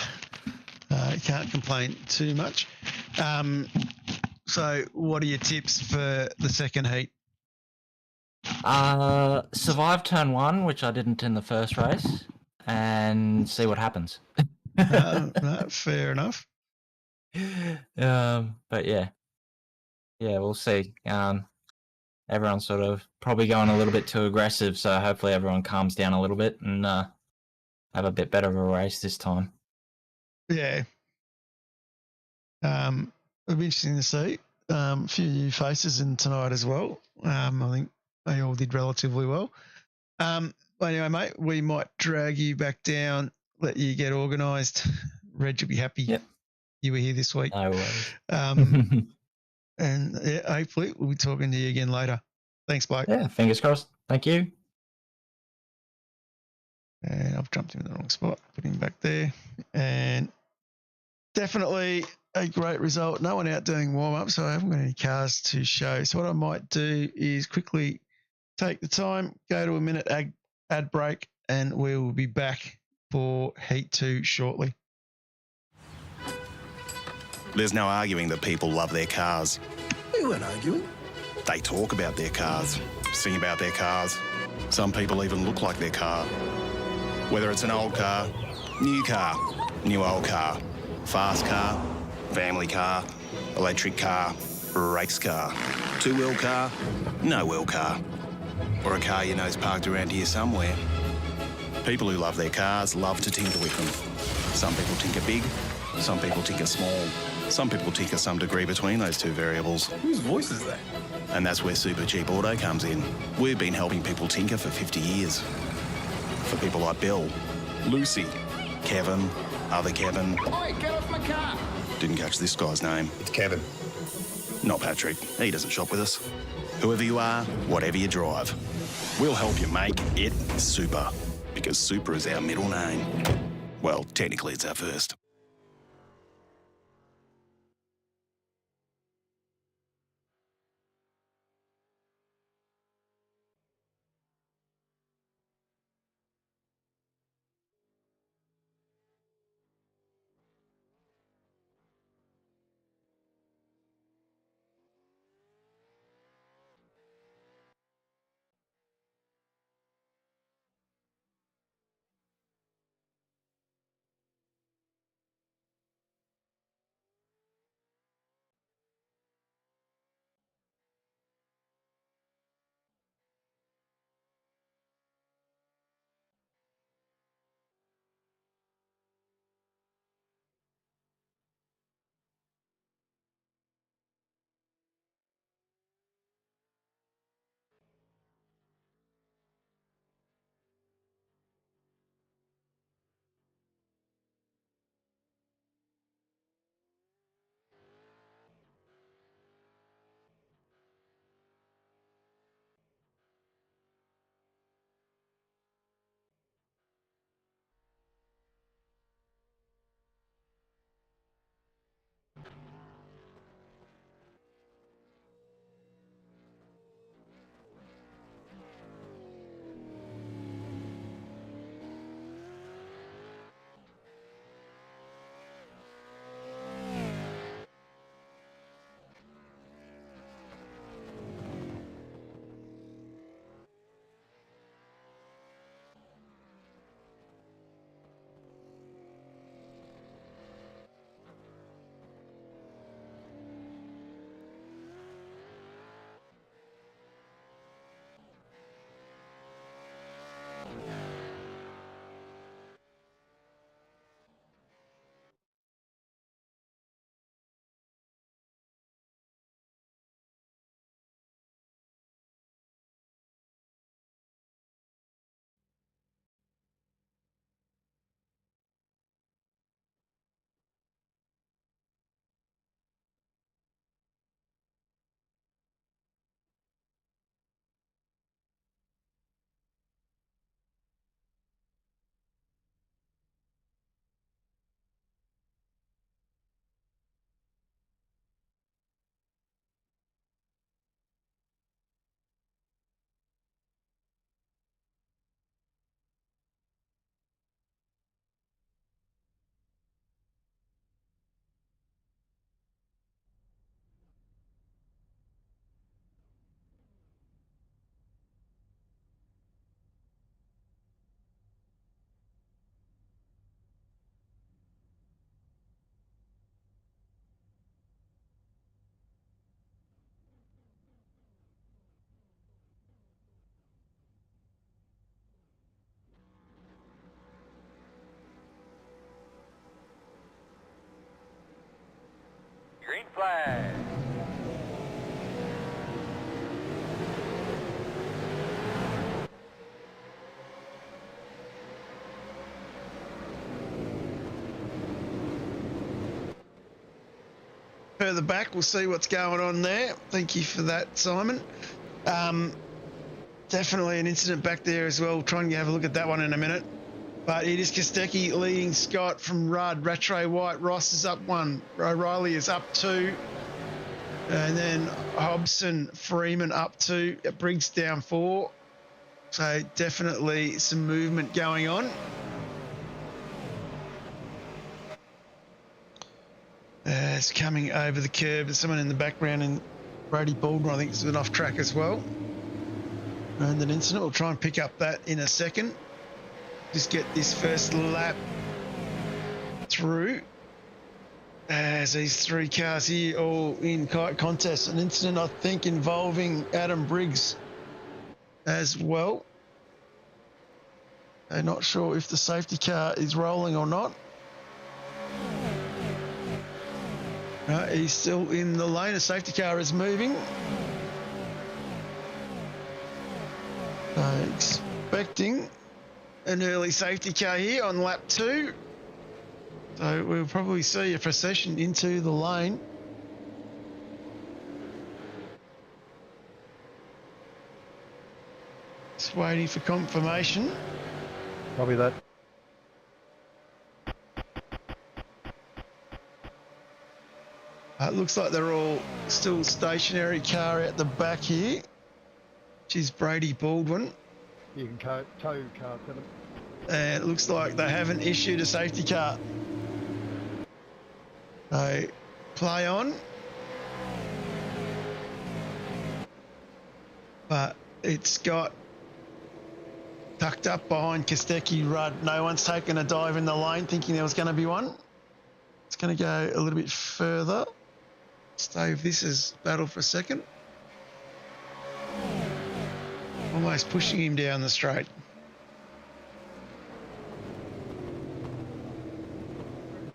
you can't complain too much. So, what are your tips for the second heat? Survive turn 1, which I didn't in the first race, and see what happens. No, fair enough. But yeah, we'll see. Everyone's sort of probably going a little bit too aggressive, so hopefully everyone calms down a little bit and have a bit better of a race this time. Yeah. It'll be interesting to see. A few new faces in tonight as well. I think they all did relatively well. But anyway, mate, we might drag you back down, let you get organised. Reg will be happy you were here this week. No worries. And yeah, hopefully we'll be talking to you again later. Thanks, Blake. Yeah, fingers crossed. Thank you. And I've jumped him in the wrong spot, put him back there. And definitely a great result. No one out doing warm-up, so I haven't got any cars to show. So what I might do is quickly take the time, go to a minute ad break, and we will be back for Heat 2 shortly. There's no arguing that people love their cars. We weren't arguing. They talk about their cars, sing about their cars. Some people even look like their car. Whether it's an old car, new old car, fast car, family car, electric car, race car, two-wheel car, no-wheel car, or a car you know's parked around here somewhere. People who love their cars love to tinker with them. Some people tinker big, some people tinker small. Some people tinker some degree between those two variables. Whose voice is that? And that's where Supercheap Auto comes in. We've been helping people tinker for 50 years. For people like Bill, Lucy, Kevin, other Kevin. Oi, get off my car! Didn't catch this guy's name. It's Kevin. Not Patrick. He doesn't shop with us. Whoever you are, whatever you drive, we'll help you make it super. Because super is our middle name. Well, technically it's our first. Green flag. Further back, we'll see what's going on there. Thank you for that, Simon. Definitely an incident back there as well. Trying to have a look at that one in a minute. But it is Kostecki leading Scott from Rudd. Rattray White. Ross is up 1. O'Reilly is up 2. And then Hobson, Freeman up 2. Briggs down 4. So definitely some movement going on. It's coming over the curb. There's someone in the background, and Brody Baldwin, I think, is an off track as well. And an incident. We'll try and pick up that in a second. Just get this first lap through. As these 3 cars here all in kite contest. An incident, I think, involving Adam Briggs as well. I'm not sure if the safety car is rolling or not. He's still in the lane. A safety car is moving. Expecting an early safety car here on lap 2. So we'll probably see a procession into the lane. Just waiting for confirmation. Probably that. It looks like they're all still stationary car out the back here, which is Brady Baldwin. You can tow cars to them. And it looks like they haven't issued a safety car. So play on. But it's got tucked up behind Kostecki Rudd. No one's taken a dive in the lane thinking there was going to be one. It's going to go a little bit further. Stave, this is battle for a second. Almost pushing him down the straight.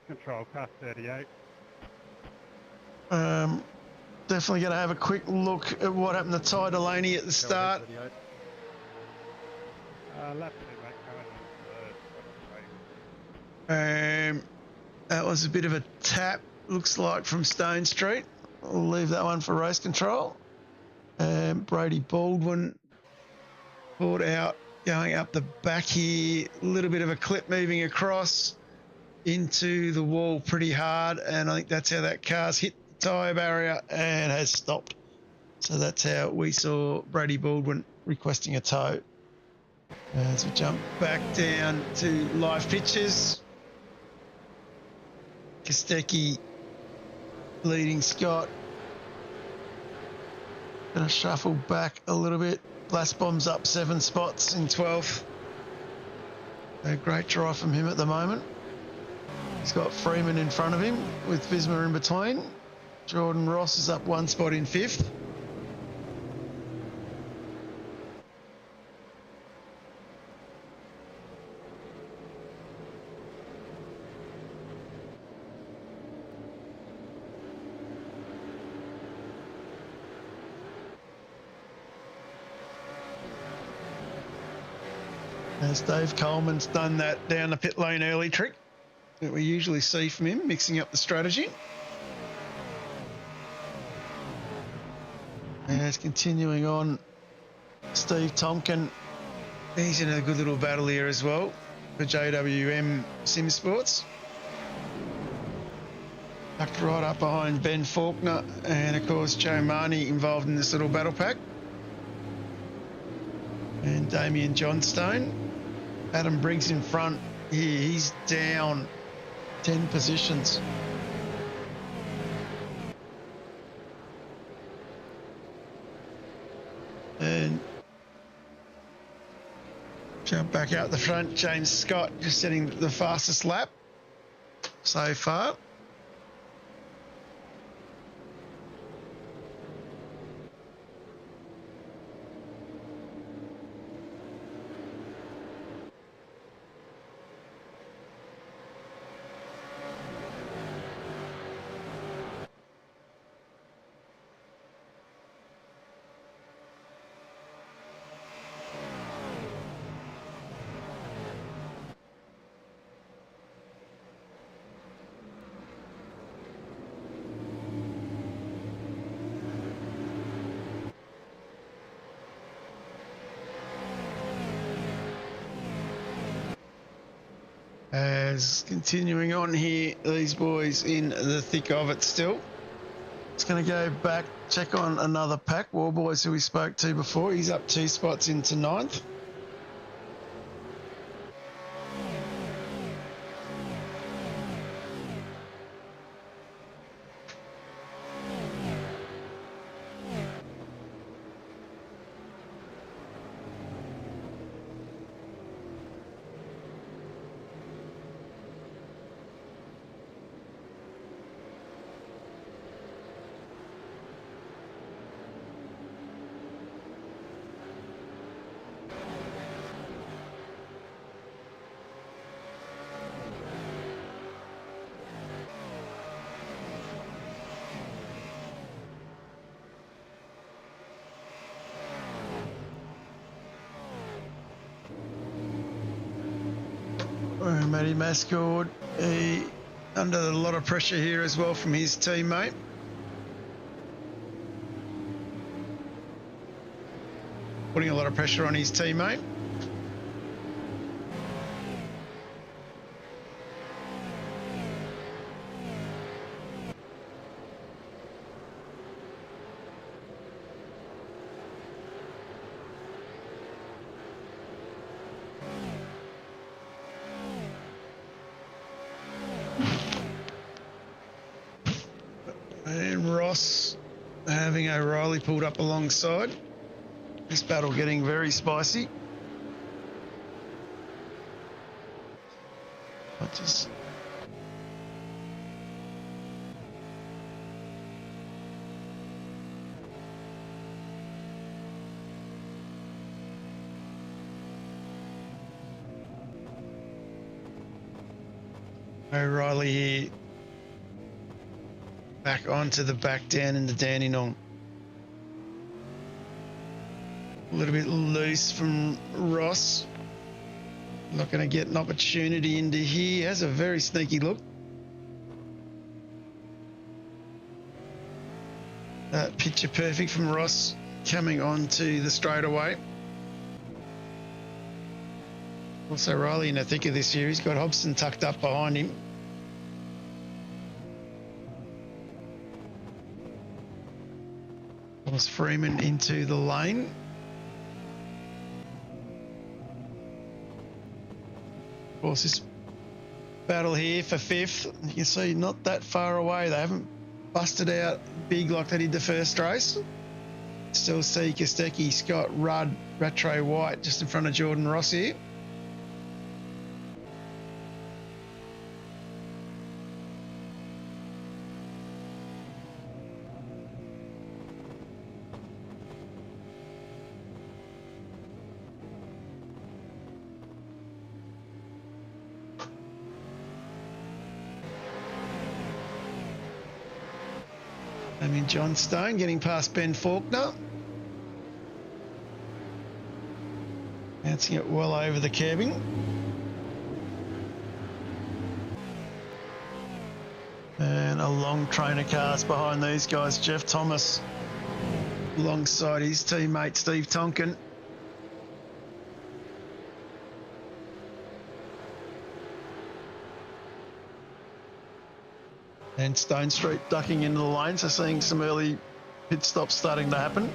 Control car 38. Definitely going to have a quick look at what happened to Ty Delaney at the start. Lap 2, mate, going That was a bit of a tap, looks like, from Stone Street. I'll leave that one for race control. Brady Baldwin pulled out, going up the back here. A little bit of a clip moving across into the wall pretty hard, and I think that's how that car's hit the tyre barrier and has stopped. So that's how we saw Brady Baldwin requesting a tow. As we jump back down to live pictures, Kostecki leading Scott. Gonna shuffle back a little bit. Blast Bomb's up 7 spots in 12th. A great drive from him at the moment. He's got Freeman in front of him with Visma in between. Jordan Ross is up 1 spot in 5th. As Dave Coleman's done that down the pit lane early trick that we usually see from him, mixing up the strategy. And it's continuing on. Steve Tompkin, he's in a good little battle here as well for JWM Sim Sports. Tucked right up behind Ben Faulkner and, of course, Joe Marnie involved in this little battle pack. And Damien Johnstone. Adam Briggs in front here. He's down 10 positions. And jump back out the front. James Scott just setting the fastest lap so far. As continuing on here, these boys in the thick of it still. It's going to go back, check on another pack. War Boys, who we spoke to before, he's up 2 spots into 9th. Matty Mascord, he under a lot of pressure here as well from his teammate. Putting a lot of pressure on his teammate. And Ross having O'Reilly pulled up alongside. This battle getting very spicy. O'Reilly here. Back onto the back down into Dandenong. A little bit loose from Ross. Not going to get an opportunity into here. Has a very sneaky look. Picture perfect from Ross coming onto the straightaway. Also Riley in the thick of this here. He's got Hobson tucked up behind him. Thomas Freeman into the lane. Of course, this battle here for fifth, you can see not that far away. They haven't busted out big like they did the first race. Still see Kostecki, Scott, Rudd, Rattray White just in front of Jordan Ross here. I mean, John Stone getting past Ben Faulkner. Bouncing it well over the curbing. And a long train of cars behind these guys. Jeff Thomas alongside his teammate Steve Tonkin. And Stone Street ducking into the lane, so seeing some early pit stops starting to happen.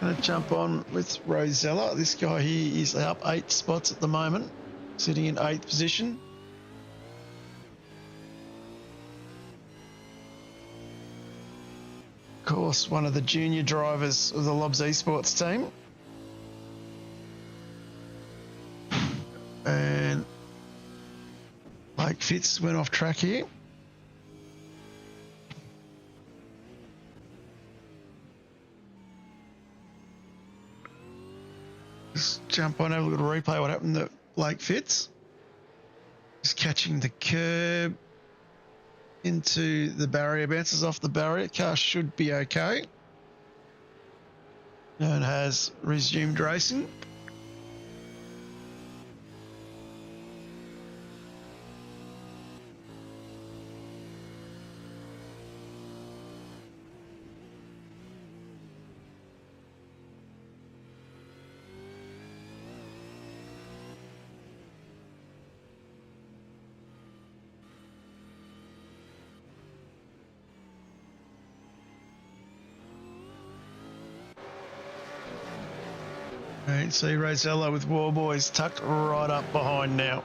Going to jump on with Rosella. This guy here is up 8 spots at the moment, sitting in 8th position. Of course, one of the junior drivers of the Lobs Esports team. And Blake Fitz went off track here. Just jump on, have a little replay what happened to Blake Fitz. Just catching the curb into the barrier, bounces off the barrier. Car should be okay. And has resumed racing. And see Rosella with War Boys tucked right up behind now.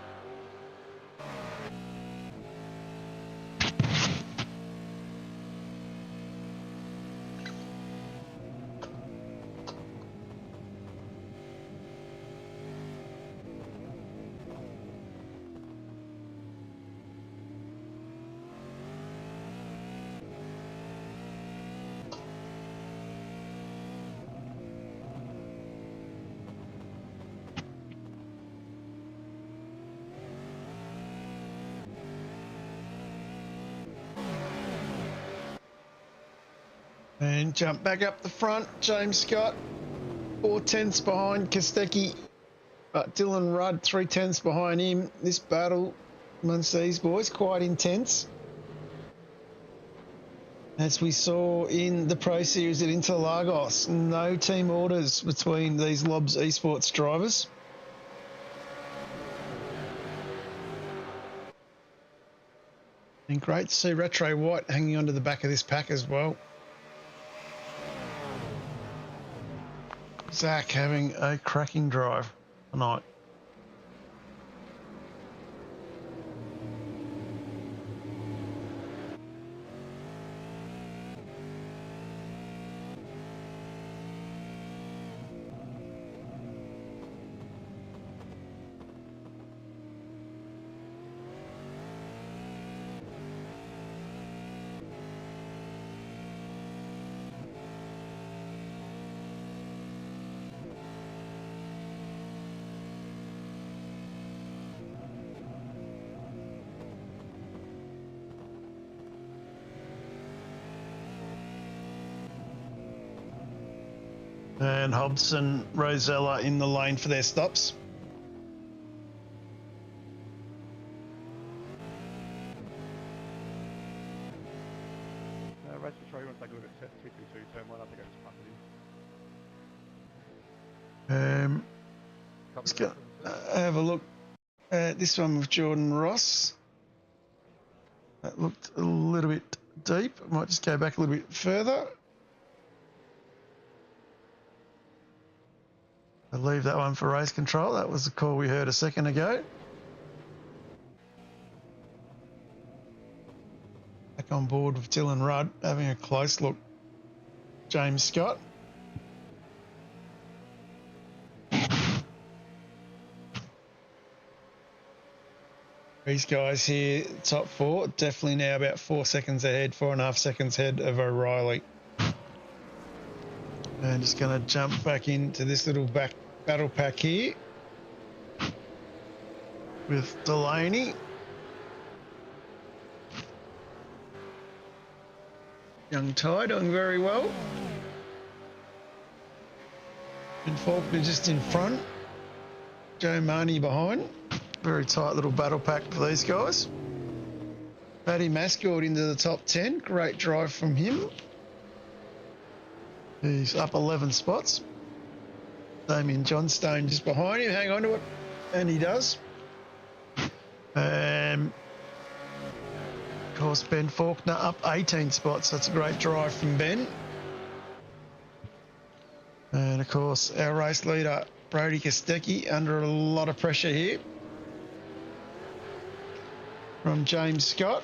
And jump back up the front, James Scott, 4/10 behind Kostecki, but Dylan Rudd 3/10 behind him. This battle amongst these boys, quite intense. As we saw in the Pro Series at Interlagos, no team orders between these Lobs Esports drivers. And great to see Retro White hanging onto the back of this pack as well. Zach having a cracking drive tonight. And Hobson, Rosella in the lane for their stops. Race to show you want to take a look at set 222, turn 1, I think I just passed it in. Let's go, have a look at this one with Jordan Ross. That looked a little bit deep. I might just go back a little bit further. I'll leave that one for race control. That was the call we heard a second ago. Back on board with Dylan Rudd, having a close look. James Scott. These guys here, top four, definitely now about 4 seconds ahead, 4.5 seconds ahead of O'Reilly. And just going to jump back into this little back battle pack here with Delaney. Young Ty doing very well. And Faulkner just in front. Joe Marnie behind. Very tight little battle pack for these guys. Paddy Mascord into the top 10. Great drive from him. He's up 11 spots. Damien Johnstone just behind him. Hang on to it. And he does. Of course, Ben Faulkner up 18 spots. That's a great drive from Ben. And of course, our race leader, Brody Kostecki, under a lot of pressure here from James Scott.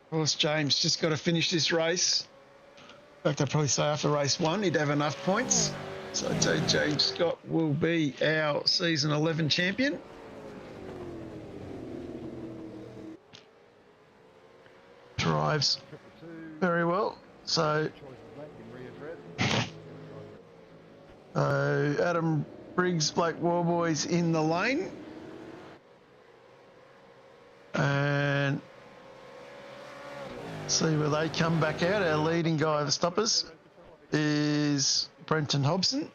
Of course, James just got to finish this race. In fact, I'd probably say after race one, he'd have enough points. So I'd say James Scott will be our season 11 champion. Drives very well. So Adam Briggs, Black Warboys in the lane. And see where they come back out. Our leading guy of the stoppers is Brenton Hobson.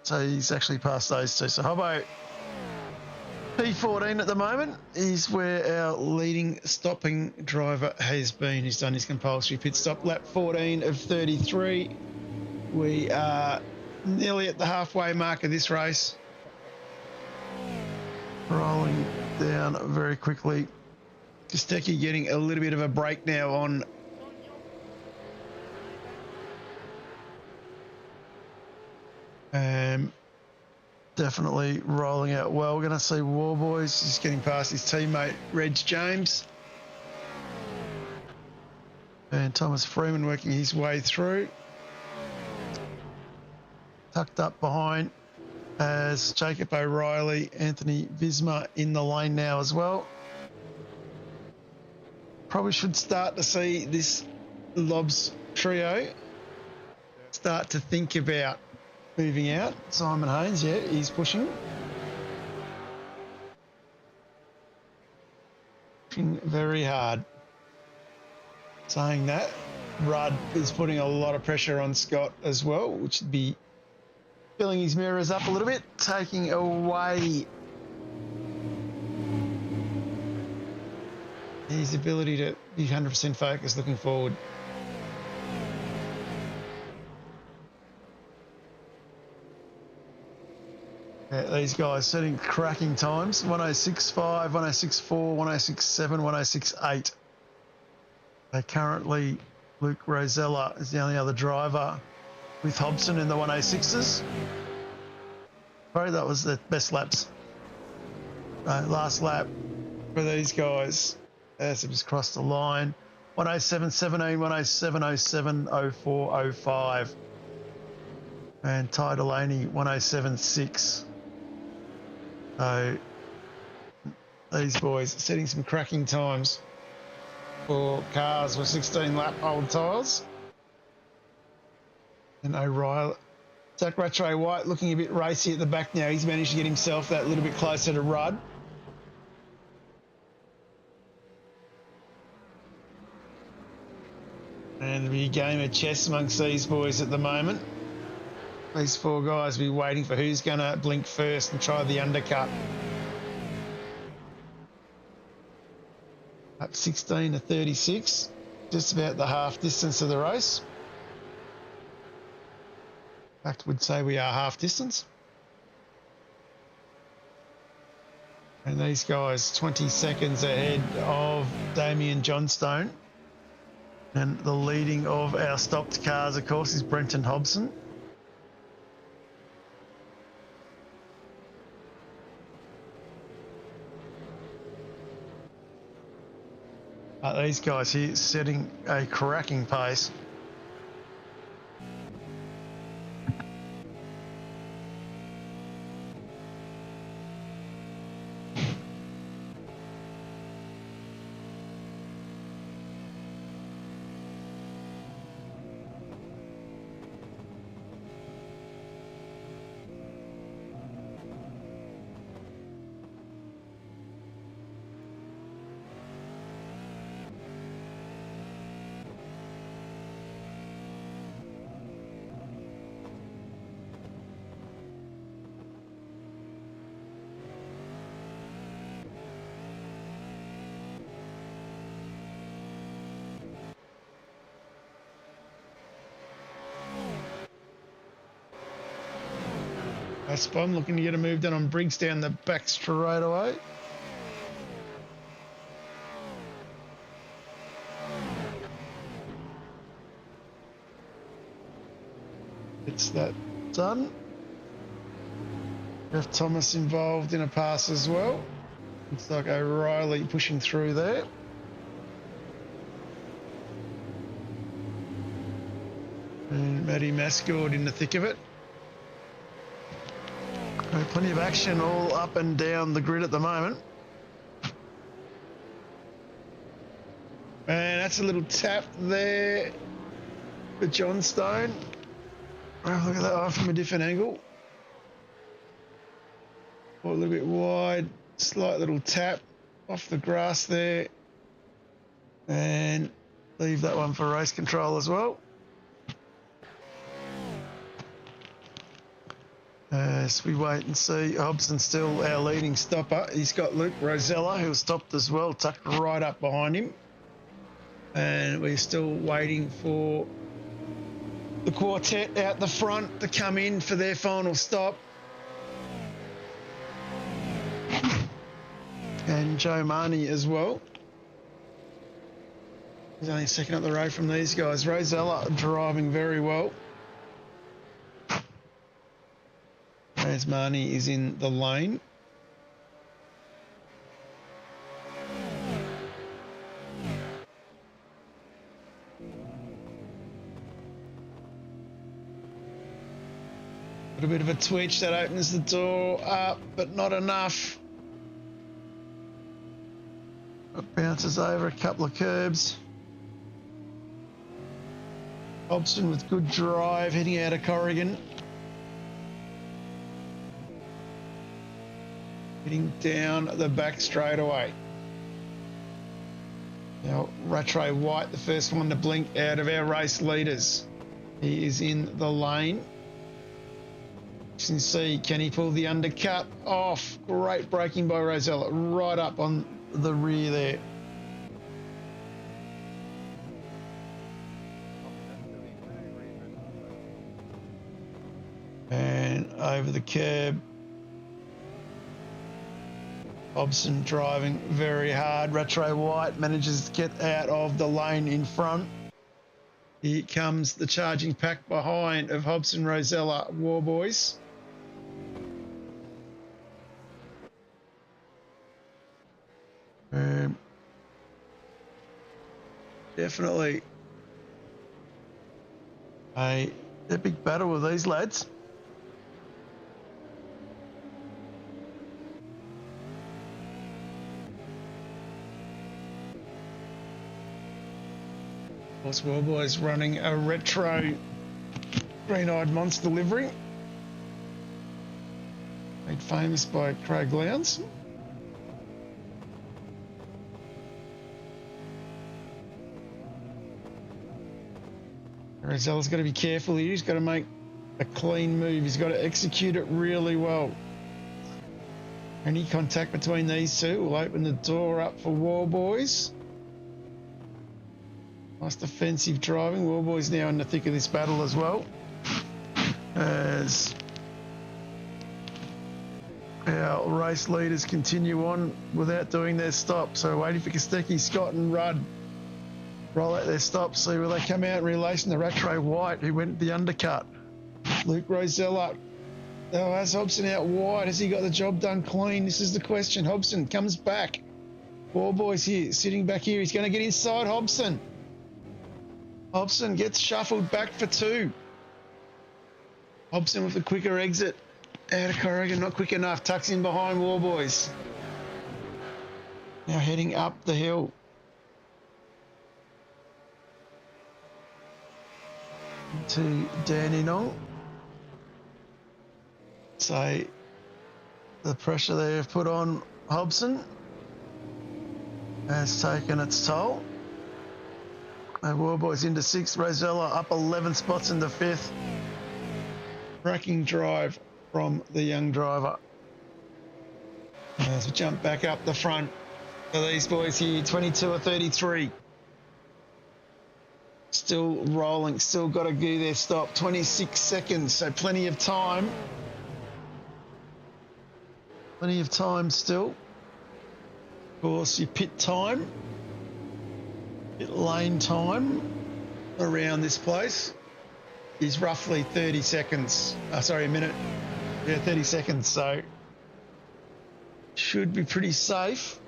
So he's actually passed those two. So Hobbo P14 at the moment is where our leading stopping driver has been. He's done his compulsory pit stop. Lap 14 of 33. We are nearly at the halfway mark of this race. Rolling down very quickly. Kostecki getting a little bit of a break now on definitely rolling out well. We're going to see Warboys just getting past his teammate Reg James. And Thomas Freeman working his way through. Tucked up behind as Jacob O'Reilly, Anthony Visma in the lane now as well. Probably should start to see this Lobs trio start to think about moving out. Simon Haynes, yeah, he's pushing. Pushing very hard. Saying that, Rudd is putting a lot of pressure on Scott as well, which would be filling his mirrors up a little bit, taking away his ability to be 100% focused looking forward. Yeah, these guys setting cracking times. 106.5, 106.4, 106.7, 106.8. Currently, Luke Rosella is the only other driver with Hobson in the 106s. Sorry, that was the best laps. Last lap for these guys as it just crossed the line. 107.17, 107.07, 04, 05. And Ty Delaney, 107.6. So these boys setting some cracking times for cars with 16 lap old tyres. And O'Reilly, Zach Rattray White looking a bit racy at the back now. He's managed to get himself that little bit closer to Rudd. And there'll be a game of chess amongst these boys at the moment. These four guys will be waiting for who's going to blink first and try the undercut. Up 16 to 36, just about the half distance of the race. In fact, would say we are half distance. And these guys 20 seconds ahead of Damien Johnstone. And the leading of our stopped cars, of course, is Brenton Hobson. These guys here setting a cracking pace. Spon looking to get a move done on Briggs down the back straight away. It's that done. Jeff Thomas involved in a pass as well. Looks like O'Reilly pushing through there. And Matty Mascord in the thick of it. Plenty of action all up and down the grid at the moment. And that's a little tap there for Johnstone. Oh, look at that one from a different angle. Oh, a little bit wide, slight little tap off the grass there. And leave that one for race control as well. As we wait and see, Hobson's still our leading stopper. He's got Luke Rosella, who stopped as well, tucked right up behind him. And we're still waiting for the quartet out the front to come in for their final stop. And Joe Marnie as well. He's only a second up the road from these guys. Rosella driving very well. As Marnie is in the lane. A bit of a twitch that opens the door up, but not enough. It bounces over a couple of curbs. Hobson with good drive heading out of Corrigan. Heading down the back straightaway. Now, Rattray White, the first one to blink out of our race leaders. He is in the lane. You can see, can he pull the undercut off? Great braking by Rosella, right up on the rear there. And over the curb. Hobson driving very hard. Retro White manages to get out of the lane in front. Here comes the charging pack behind of Hobson, Rosella, War Boys. Definitely a epic battle with these lads. Of course, War Boys running a retro green-eyed monster livery, made famous by Craig Lowndes. Rosella's got to be careful here. He's got to make a clean move. He's got to execute it really well. Any contact between these two will open the door up for War Boys. Nice defensive driving. War Boys now in the thick of this battle as well. As our race leaders continue on without doing their stop. So waiting for Kostecki, Scott and Rudd. Roll out their stops, see where they come out in relation to Retro White, who went the undercut. Luke Rosella. Oh, has Hobson out wide? Has he got the job done clean? This is the question. Hobson comes back. War Boys here, sitting back here. He's going to get inside Hobson. Hobson gets shuffled back for two. Hobson with the quicker exit. Out of Corrigan, not quick enough. Tucks in behind War Boys. Now heading up the hill. To Danny Nong. So the pressure they have put on Hobson has taken its toll. And War Boys into sixth. Rosella up 11 spots into fifth. Cracking drive from the young driver. As we jump back up the front for these boys here, 22 or 33. Still rolling, still got to do their stop. 26 seconds, so plenty of time. Plenty of time still. Of course, your pit time, pit lane time around this place is roughly 30 seconds. Sorry, a minute. Yeah, 30 seconds, so should be pretty safe.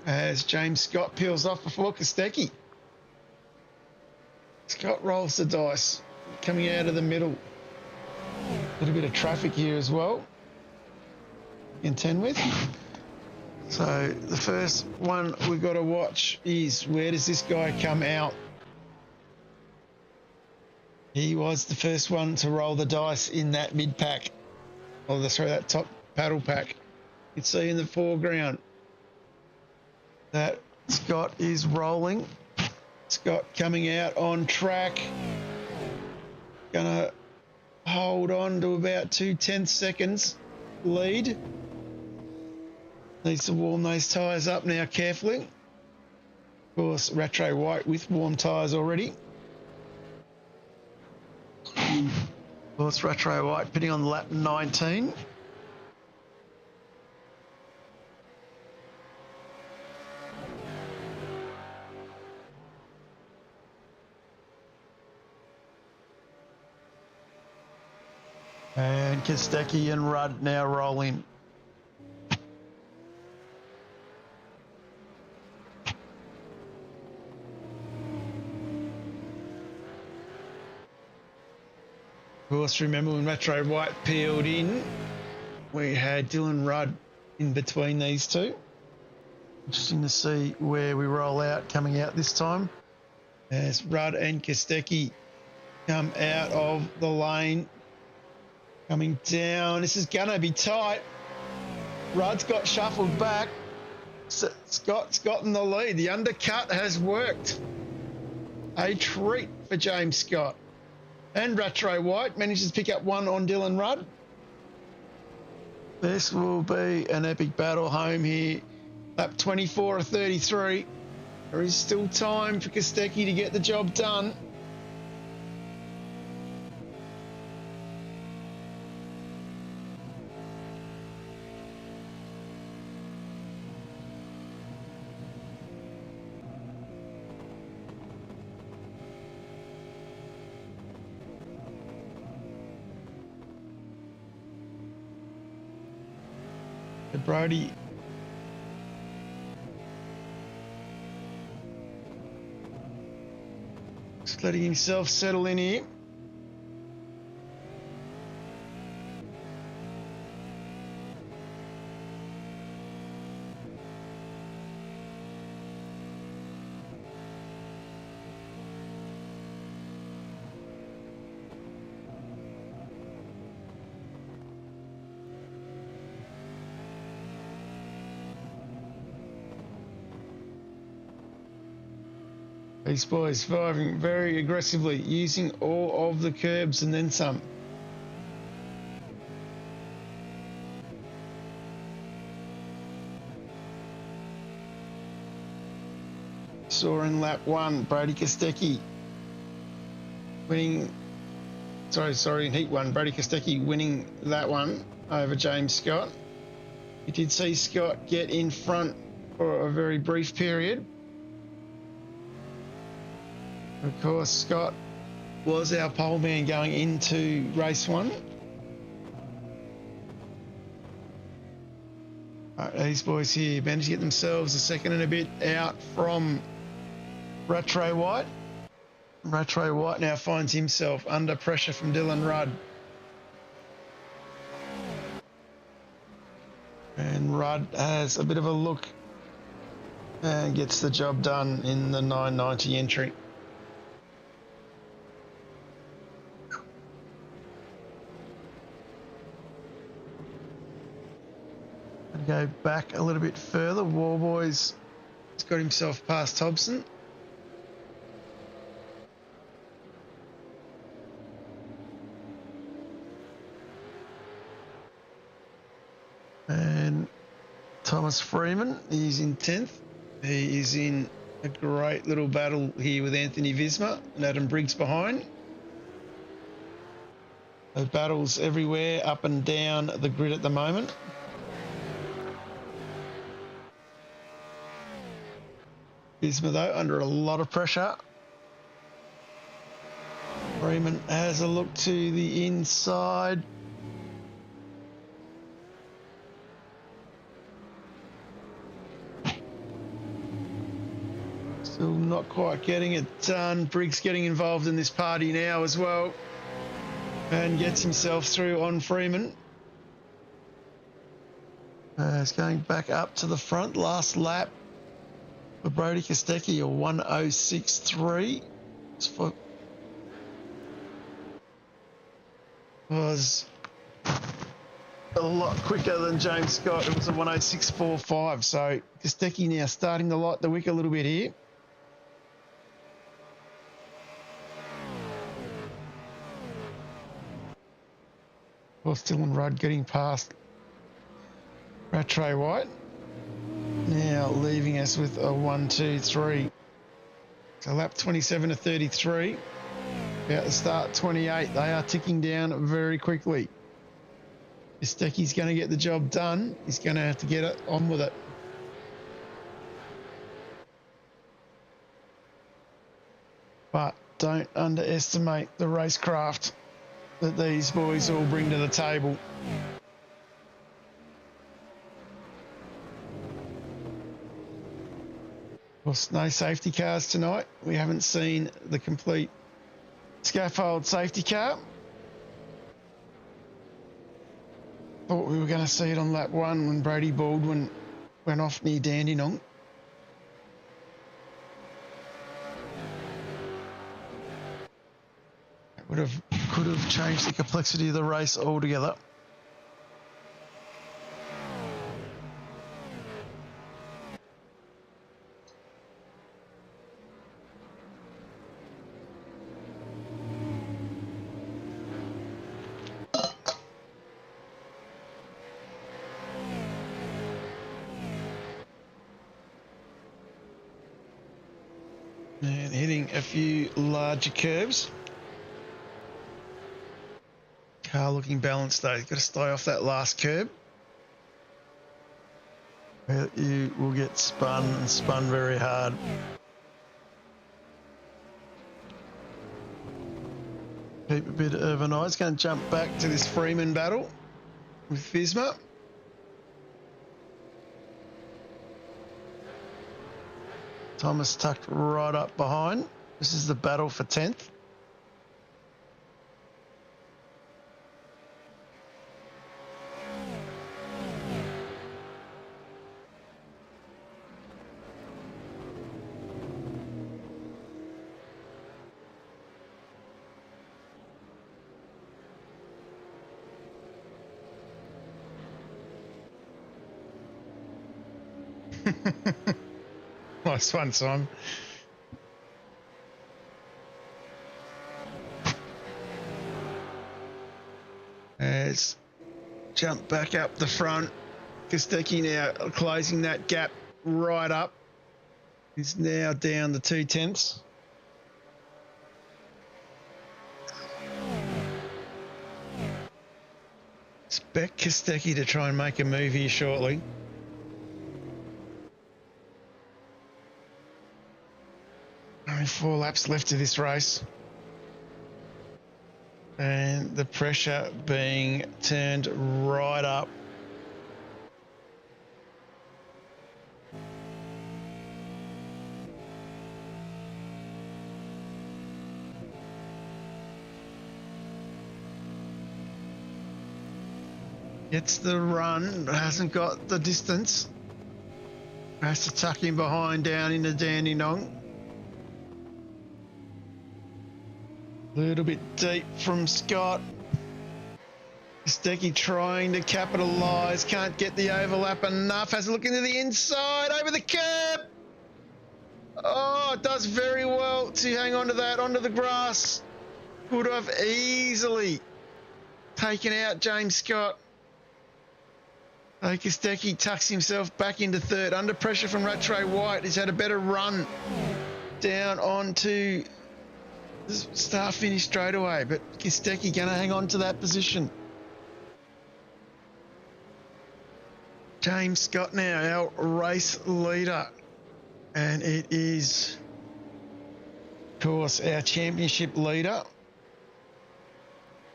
As James Scott peels off before Kostecki. Scott rolls the dice, coming out of the middle. A little bit of traffic here as well. Contend with. So the first one we've got to watch is, where does this guy come out? He was the first one to roll the dice in that mid pack. Oh, sorry, that top paddle pack. You can see in the foreground that Scott is rolling. Scott coming out on track. Gonna hold on to about 2/10 seconds lead. Needs to warm those tyres up now carefully. Of course, Retro White with warm tyres already. Of course, Retro White pitting on lap 19. And Kostecki and Rudd now roll in. Of course, remember when Retro White peeled in, we had Dylan Rudd in between these two. Interesting to see where we roll out coming out this time. As Rudd and Kostecki come out of the lane. Coming down, this is gonna be tight. Rudd's got shuffled back. Scott's gotten the lead. The undercut has worked. A treat for James Scott. And Retro White manages to pick up one on Dylan Rudd. This will be an epic battle home here. Lap 24 or 33. There is still time for Kostecki to get the job done. Brody just letting himself settle in here. These boys driving very aggressively, using all of the curbs and then some. Saw in lap one, Brady Kostecki winning, sorry, in heat one, Brady Kostecki winning that one over James Scott. You did see Scott get in front for a very brief period. Of course, Scott was our pole man going into race one. These boys here managed to get themselves a second and a bit out from Rattray White. Rattray White now finds himself under pressure from Dylan Rudd. And Rudd has a bit of a look and gets the job done in the 990 entry. Go back a little bit further. Warboys has got himself past Hobson. And Thomas Freeman, he's in 10th. He is in a great little battle here with Anthony Visma and Adam Briggs behind. There's battles everywhere, up and down the grid at the moment. Visma though under a lot of pressure. Freeman has a look to the inside. Still not quite getting it done. Briggs getting involved in this party now as well. And gets himself through on Freeman. It's going back up to the front. Last lap for Brody Kostecki, a 1:06.3. Was a lot quicker than James Scott. It was a 1:06.45. So Kostecki now starting to light the wick a little bit here. Of course, Dylan Rudd getting past Rattray White. Now leaving us with a 1:2.3. So lap 27 to 33. About to start 28. They are ticking down very quickly. Kostecki's going to get the job done. He's going to have to get it on with it. But don't underestimate the racecraft that these boys all bring to the table. Of course, no safety cars tonight. We haven't seen the complete scaffold safety car. Thought we were going to see it on lap one when Brady Baldwin went off near Dandenong. It could have changed the complexity of the race altogether. And hitting a few larger curves. Car looking balanced though. You've got to stay off that last curb. You will get spun and spun very hard. Keep a bit of an eye. It's going to jump back to this Freeman battle with Visma. Thomas tucked right up behind. This is the battle for 10th. Nice one, Simon. Let's jump back up the front. Kostecki now closing that gap right up. He's now down the 2/10. Expect Kostecki to try and make a move here shortly. Only 4 laps left of this race. And the pressure being turned right up. Gets the run, but hasn't got the distance. Has to tuck him behind down into Dandenong. A little bit deep from Scott. Kostecki trying to capitalise. Can't get the overlap enough. Has a look into the inside. Over the curb. Oh, it does very well to hang on to that, onto the grass. Could have easily taken out James Scott. Kostecki tucks himself back into third. Under pressure from Rattray White. He's had a better run down onto the start finish straight away. But Kostecki going to hang on to that position. James Scott now, our race leader. And it is, of course, our championship leader.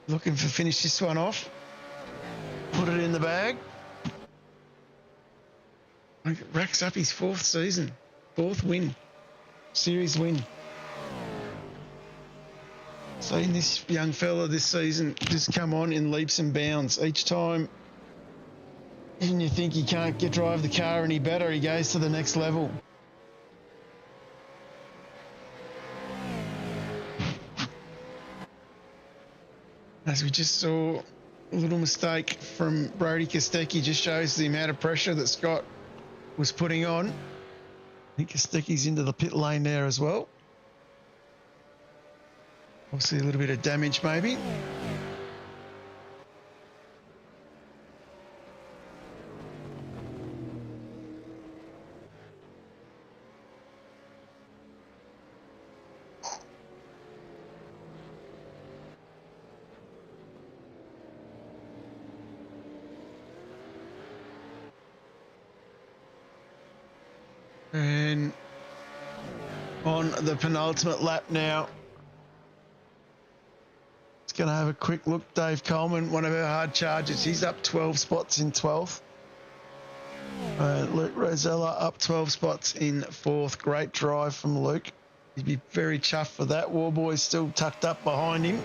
Looking to finish this one off. Put it in the bag. Racks up his 4th season, 4th win, series win. Seen this young fella this season just come on in leaps and bounds. Each time, even you think he can't drive the car any better, he goes to the next level. As we just saw, a little mistake from Brodie Kostecki just shows the amount of pressure that Scott was putting on. I think Kostecki's into the pit lane there as well. Obviously a little bit of damage maybe. And on the penultimate lap now. It's going to have a quick look. Dave Coleman, one of our hard chargers. He's up 12 spots in 12th. Luke Rosella up 12 spots in 4th. Great drive from Luke. He'd be very chuffed for that. Warboy's still tucked up behind him.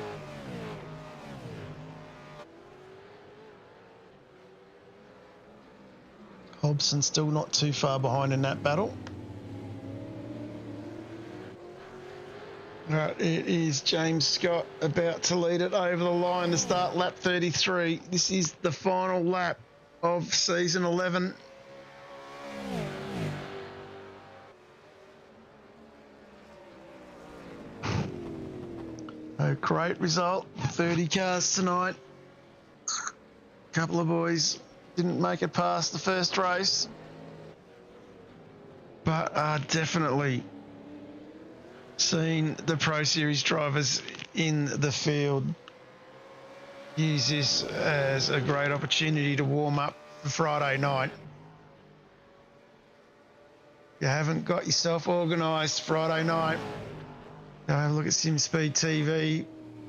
Hobson still not too far behind in that battle. All right, it is James Scott about to lead it over the line to start lap 33. This is the final lap of season 11. A great result, 30 cars tonight. A couple of boys didn't make it past the first race, but are definitely seen the Pro Series drivers in the field use this as a great opportunity to warm up for Friday night. If you haven't got yourself organised Friday night, go have a look at SimSpeed TV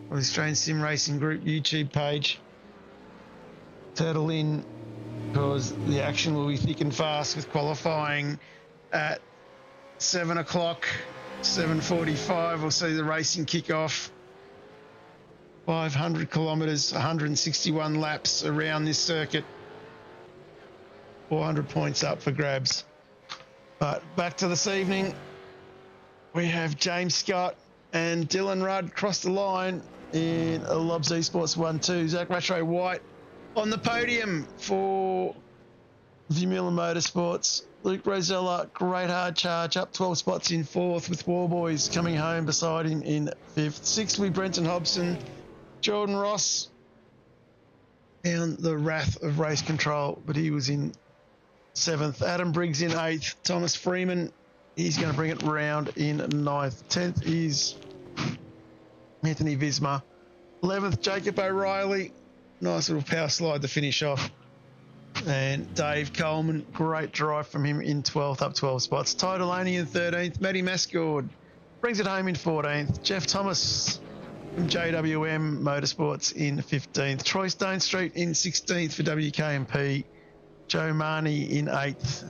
or the Australian Sim Racing Group YouTube page. Turtle in, because the action will be thick and fast with qualifying at 7 o'clock, 7:45, we'll see the racing kick off. 500 kilometres, 161 laps around this circuit. 400 points up for grabs. But back to this evening, we have James Scott and Dylan Rudd cross the line in a Lobs Esports 1-2. Zach Rattray White on the podium for Vermeulen Motorsports. Luke Rosella, great hard charge, up 12 spots in 4th, with Warboys coming home beside him in 5th. 6th will be Brenton Hobson. Jordan Ross found the wrath of race control, but he was in 7th. Adam Briggs in 8th. Thomas Freeman, he's going to bring it round in 9th. 10th is Anthony Visma. 11th, Jacob O'Reilly. Nice little power slide to finish off. And Dave Coleman, great drive from him in 12th, up 12 spots. Ty Delaney in 13th. Matty Mascord brings it home in 14th. Jeff Thomas from JWM Motorsports in 15th. Troy Stone Street in 16th for WK&P. Joe Marnie in 8th,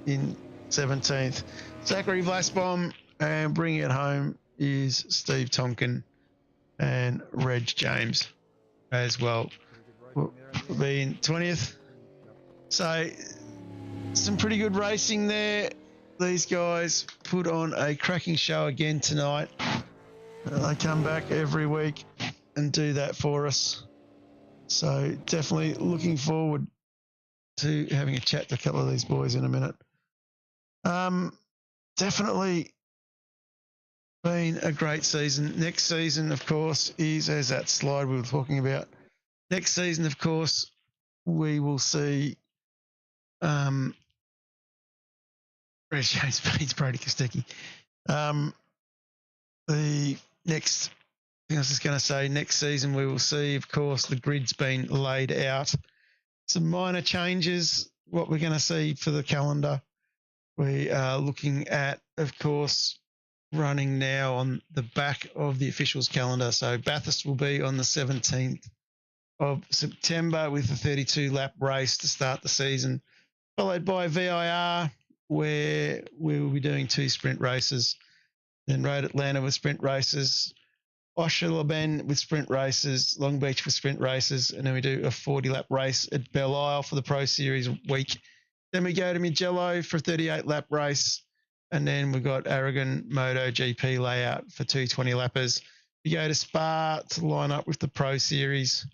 in 17th. Zachary Vlasbaum, and bringing it home is Steve Tonkin and Reg James as well. Will be in 20th. So some pretty good racing there. These guys put on a cracking show again tonight. They come back every week and do that for us. So definitely looking forward to having a chat to a couple of these boys in a minute. Definitely been a great season. Next season, of course, is, as that slide we were talking about, next season, of course, we will see where's James Bates, Brady Kostecki. The next thing I was just going to say, next season we will see, of course, the grid's been laid out. Some minor changes, what we're going to see for the calendar. We are looking at, of course, running now on the back of the officials calendar. So Bathurst will be on the 17th of September with a 32-lap race to start the season, followed by VIR, where we will be doing 2 sprint races. Then Road Atlanta with sprint races, Oshawa with sprint races, Long Beach with sprint races, and then we do a 40-lap race at Belle Isle for the Pro Series week. Then we go to Mugello for a 38-lap race, and then we've got Aragon Moto GP layout for 2 20-lappers. We go to Spa to line up with the Pro Series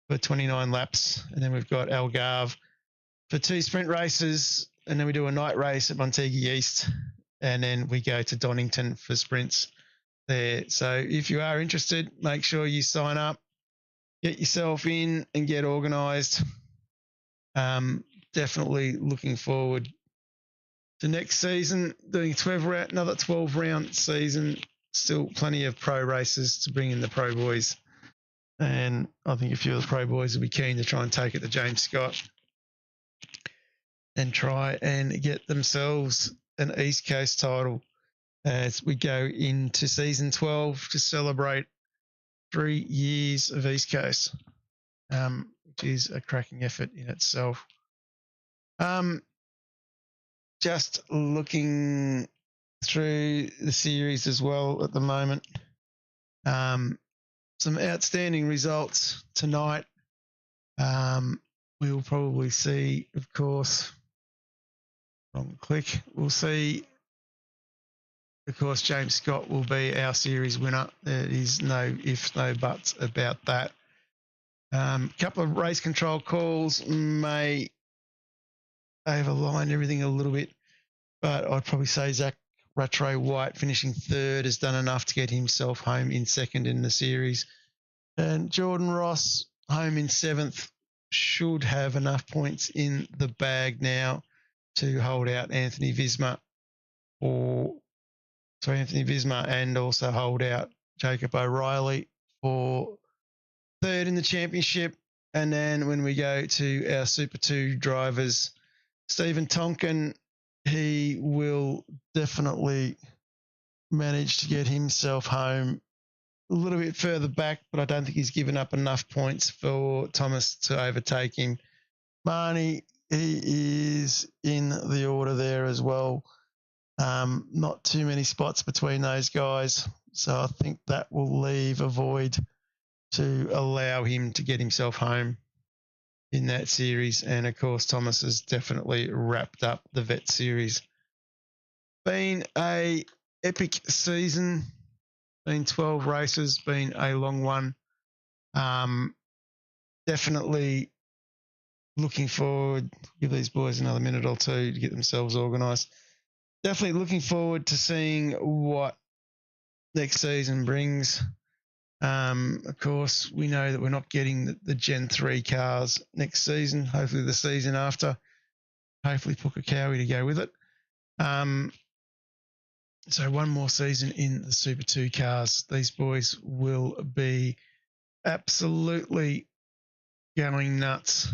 for 29 laps, and then we've got Algarve for 2 sprint races, and then we do a night race at Montego East, and then we go to Donington for sprints there. So if you are interested, make sure you sign up, get yourself in and get organised. Definitely looking forward to next season, doing another 12-round season. Still plenty of pro races to bring in the pro boys. And I think a few of the pro boys will be keen to try and take it to James Scott and try and get themselves an East Coast title as we go into season 12 to celebrate 3 years of East Coast, which is a cracking effort in itself. Just looking through the series as well at the moment. Some outstanding results tonight. We will probably see, of course, we'll see, of course, James Scott will be our series winner. There is no ifs, no buts about that. Couple of race control calls may overline everything a little bit, but I'd probably say Zach Rattray White finishing 3rd has done enough to get himself home in 2nd in the series. And Jordan Ross home in 7th should have enough points in the bag now to hold out Anthony Visma and also hold out Jacob O'Reilly for 3rd in the championship. And then when we go to our Super 2 drivers, Stephen Tonkin, he will definitely manage to get himself home a little bit further back, but I don't think he's given up enough points for Thomas to overtake him. Marnie, he is in the order there as well. Not too many spots between those guys. So I think that will leave a void to allow him to get himself home in that series. And of course, Thomas has definitely wrapped up the vet series. Been a epic season, been 12 races, been a long one. Definitely looking forward, give these boys another minute or two to get themselves organised. Definitely looking forward to seeing what next season brings. Of course, we know that we're not getting the Gen 3 cars next season, hopefully the season after. Hopefully Pukekohe to go with it. So one more season in the Super 2 cars. These boys will be absolutely going nuts.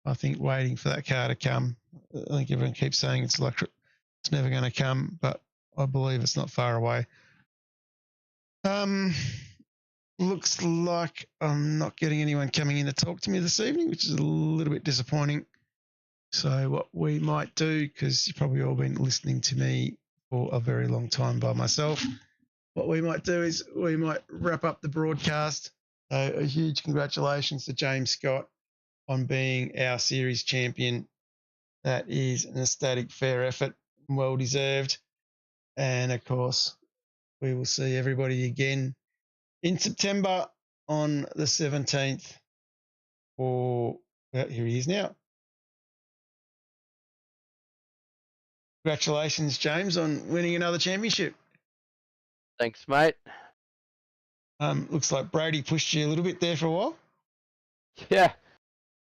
I think waiting for that car to come. I think everyone keeps saying it's electric. It's never going to come, but I believe it's not far away. Looks like I'm not getting anyone coming in to talk to me this evening, which is a little bit disappointing. So what we might do, because you've probably all been listening to me for a very long time by myself, what we might do is we might wrap up the broadcast. A huge congratulations to James Scott on being our series champion. That is an ecstatic, fair effort, well deserved. And of course, we will see everybody again in September on the 17th for, well, here he is now. Congratulations, James, on winning another championship. Thanks, mate. Looks like Brady pushed you a little bit there for a while. Yeah,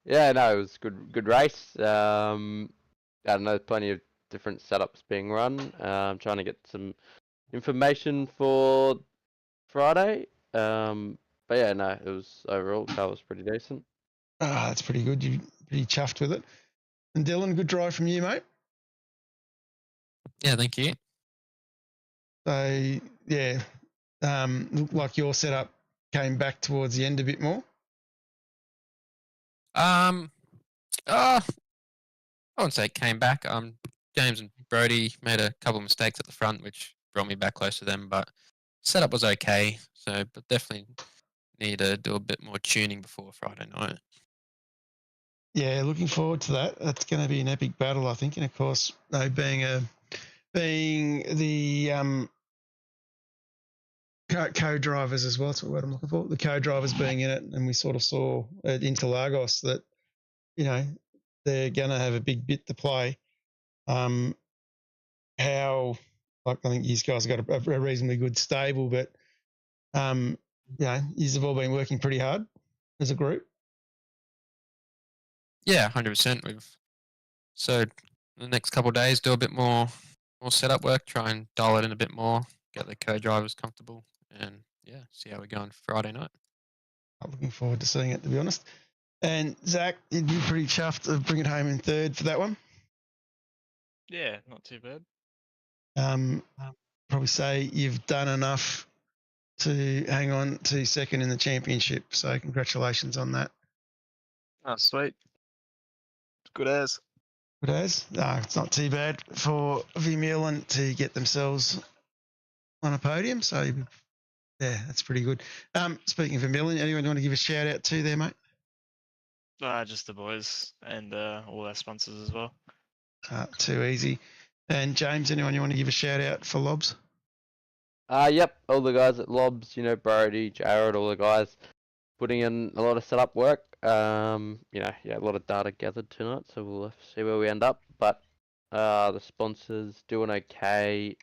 no, it was good race. I don't know, plenty of different setups being run. I'm trying to get some information for Friday. But yeah, no, it was overall, car was pretty decent. That's pretty good. You're pretty chuffed with it. And Dylan, good drive from you, mate. Yeah, thank you. So, yeah, looked like your setup came back towards the end a bit more. I wouldn't say it came back. James and Brody made a couple of mistakes at the front, which brought me back close to them, but setup was okay. So, but definitely need to do a bit more tuning before Friday night. Yeah, looking forward to that. That's going to be an epic battle, I think. And of course, being the co-drivers as well, that's what I'm looking for. The co-drivers being in it, and we sort of saw at Interlagos that, you know, they're going to have a big bit to play. I think these guys have got a reasonably good stable, but you know, you've all been working pretty hard as a group. Yeah, 100%. So the next couple of days, do a bit more setup work, try and dial it in a bit more, get the co-drivers comfortable, and yeah, see how we're going Friday night. I'm looking forward to seeing it, to be honest. And Zach, you'd be pretty chuffed to bring it home in third for that one. Yeah, not too bad. Probably say you've done enough to hang on to second in the championship. So congratulations on that. Oh, sweet. Good as. Good as. It's not too bad for Vermeulen to get themselves on a podium. So yeah, that's pretty good. Speaking of Vermeulen, anyone want to give a shout out to there, mate? Just the boys and all our sponsors as well. Too easy. And James, anyone you want to give a shout out for Lobs? Yep, all the guys at Lobs, you know, Brody, Jared, all the guys putting in a lot of setup work. You know, yeah, a lot of data gathered tonight, so we'll see where we end up. But the sponsors doing okay.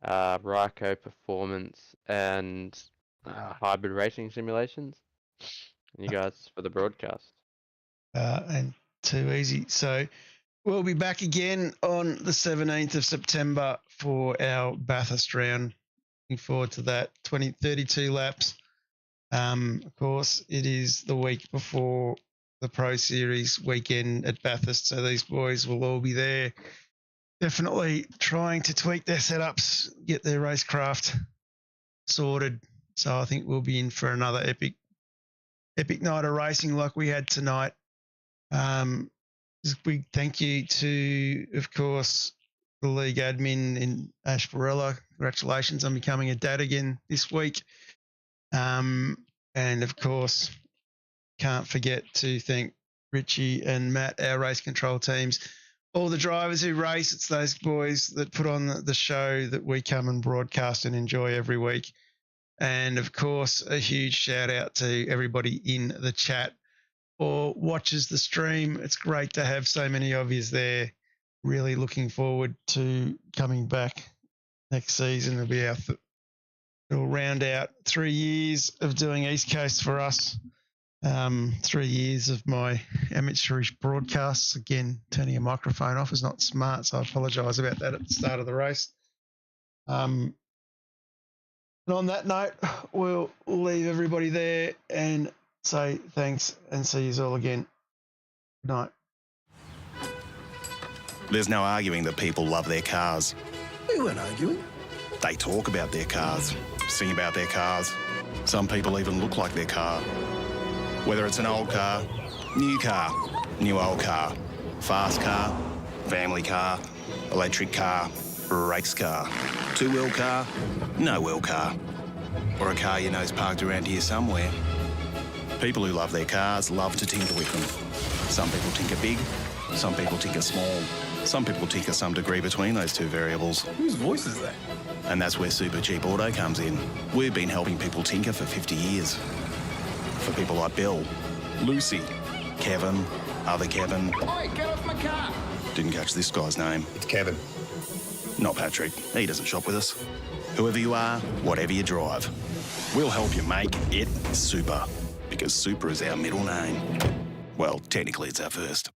Ryko Performance and Hybrid Racing Simulations. And you guys for the broadcast. And too easy. So we'll be back again on the 17th of September for our Bathurst round. Looking forward to that. 32 laps. Of course, it is the week before the Pro Series weekend at Bathurst, so these boys will all be there. Definitely trying to tweak their setups, get their racecraft sorted. So I think we'll be in for another epic night of racing like we had tonight. Just a big thank you to, of course, the league admin in Ashbarella. Congratulations on becoming a dad again this week. And of course, can't forget to thank Richie and Matt, our race control teams, all the drivers who race. It's those boys that put on the show that we come and broadcast and enjoy every week. And of course, a huge shout out to everybody in the chat or watches the stream. It's great to have so many of you there. Really looking forward to coming back next season. It'll be it'll round out 3 years of doing East Coast for us. 3 years of my amateurish broadcasts. Again, turning a microphone off is not smart, so I apologise about that at the start of the race. And on that note, we'll leave everybody there and say thanks and see you all again. Good night. There's no arguing that people love their cars. We weren't arguing. They talk about their cars, sing about their cars. Some people even look like their car. Whether it's an old car, new old car, fast car, family car, electric car, race car, two-wheel car, no-wheel car, or a car you know's parked around here somewhere. People who love their cars love to tinker with them. Some people tinker big, some people tinker small. Some people tinker some degree between those two variables. Whose voice is that? And that's where Supercheap Auto comes in. We've been helping people tinker for 50 years. For people like Bill, Lucy, Kevin, other Kevin. Oi, get off my car! Didn't catch this guy's name. It's Kevin. Not Patrick. He doesn't shop with us. Whoever you are, whatever you drive, we'll help you make it super. Because super is our middle name. Well, technically it's our first.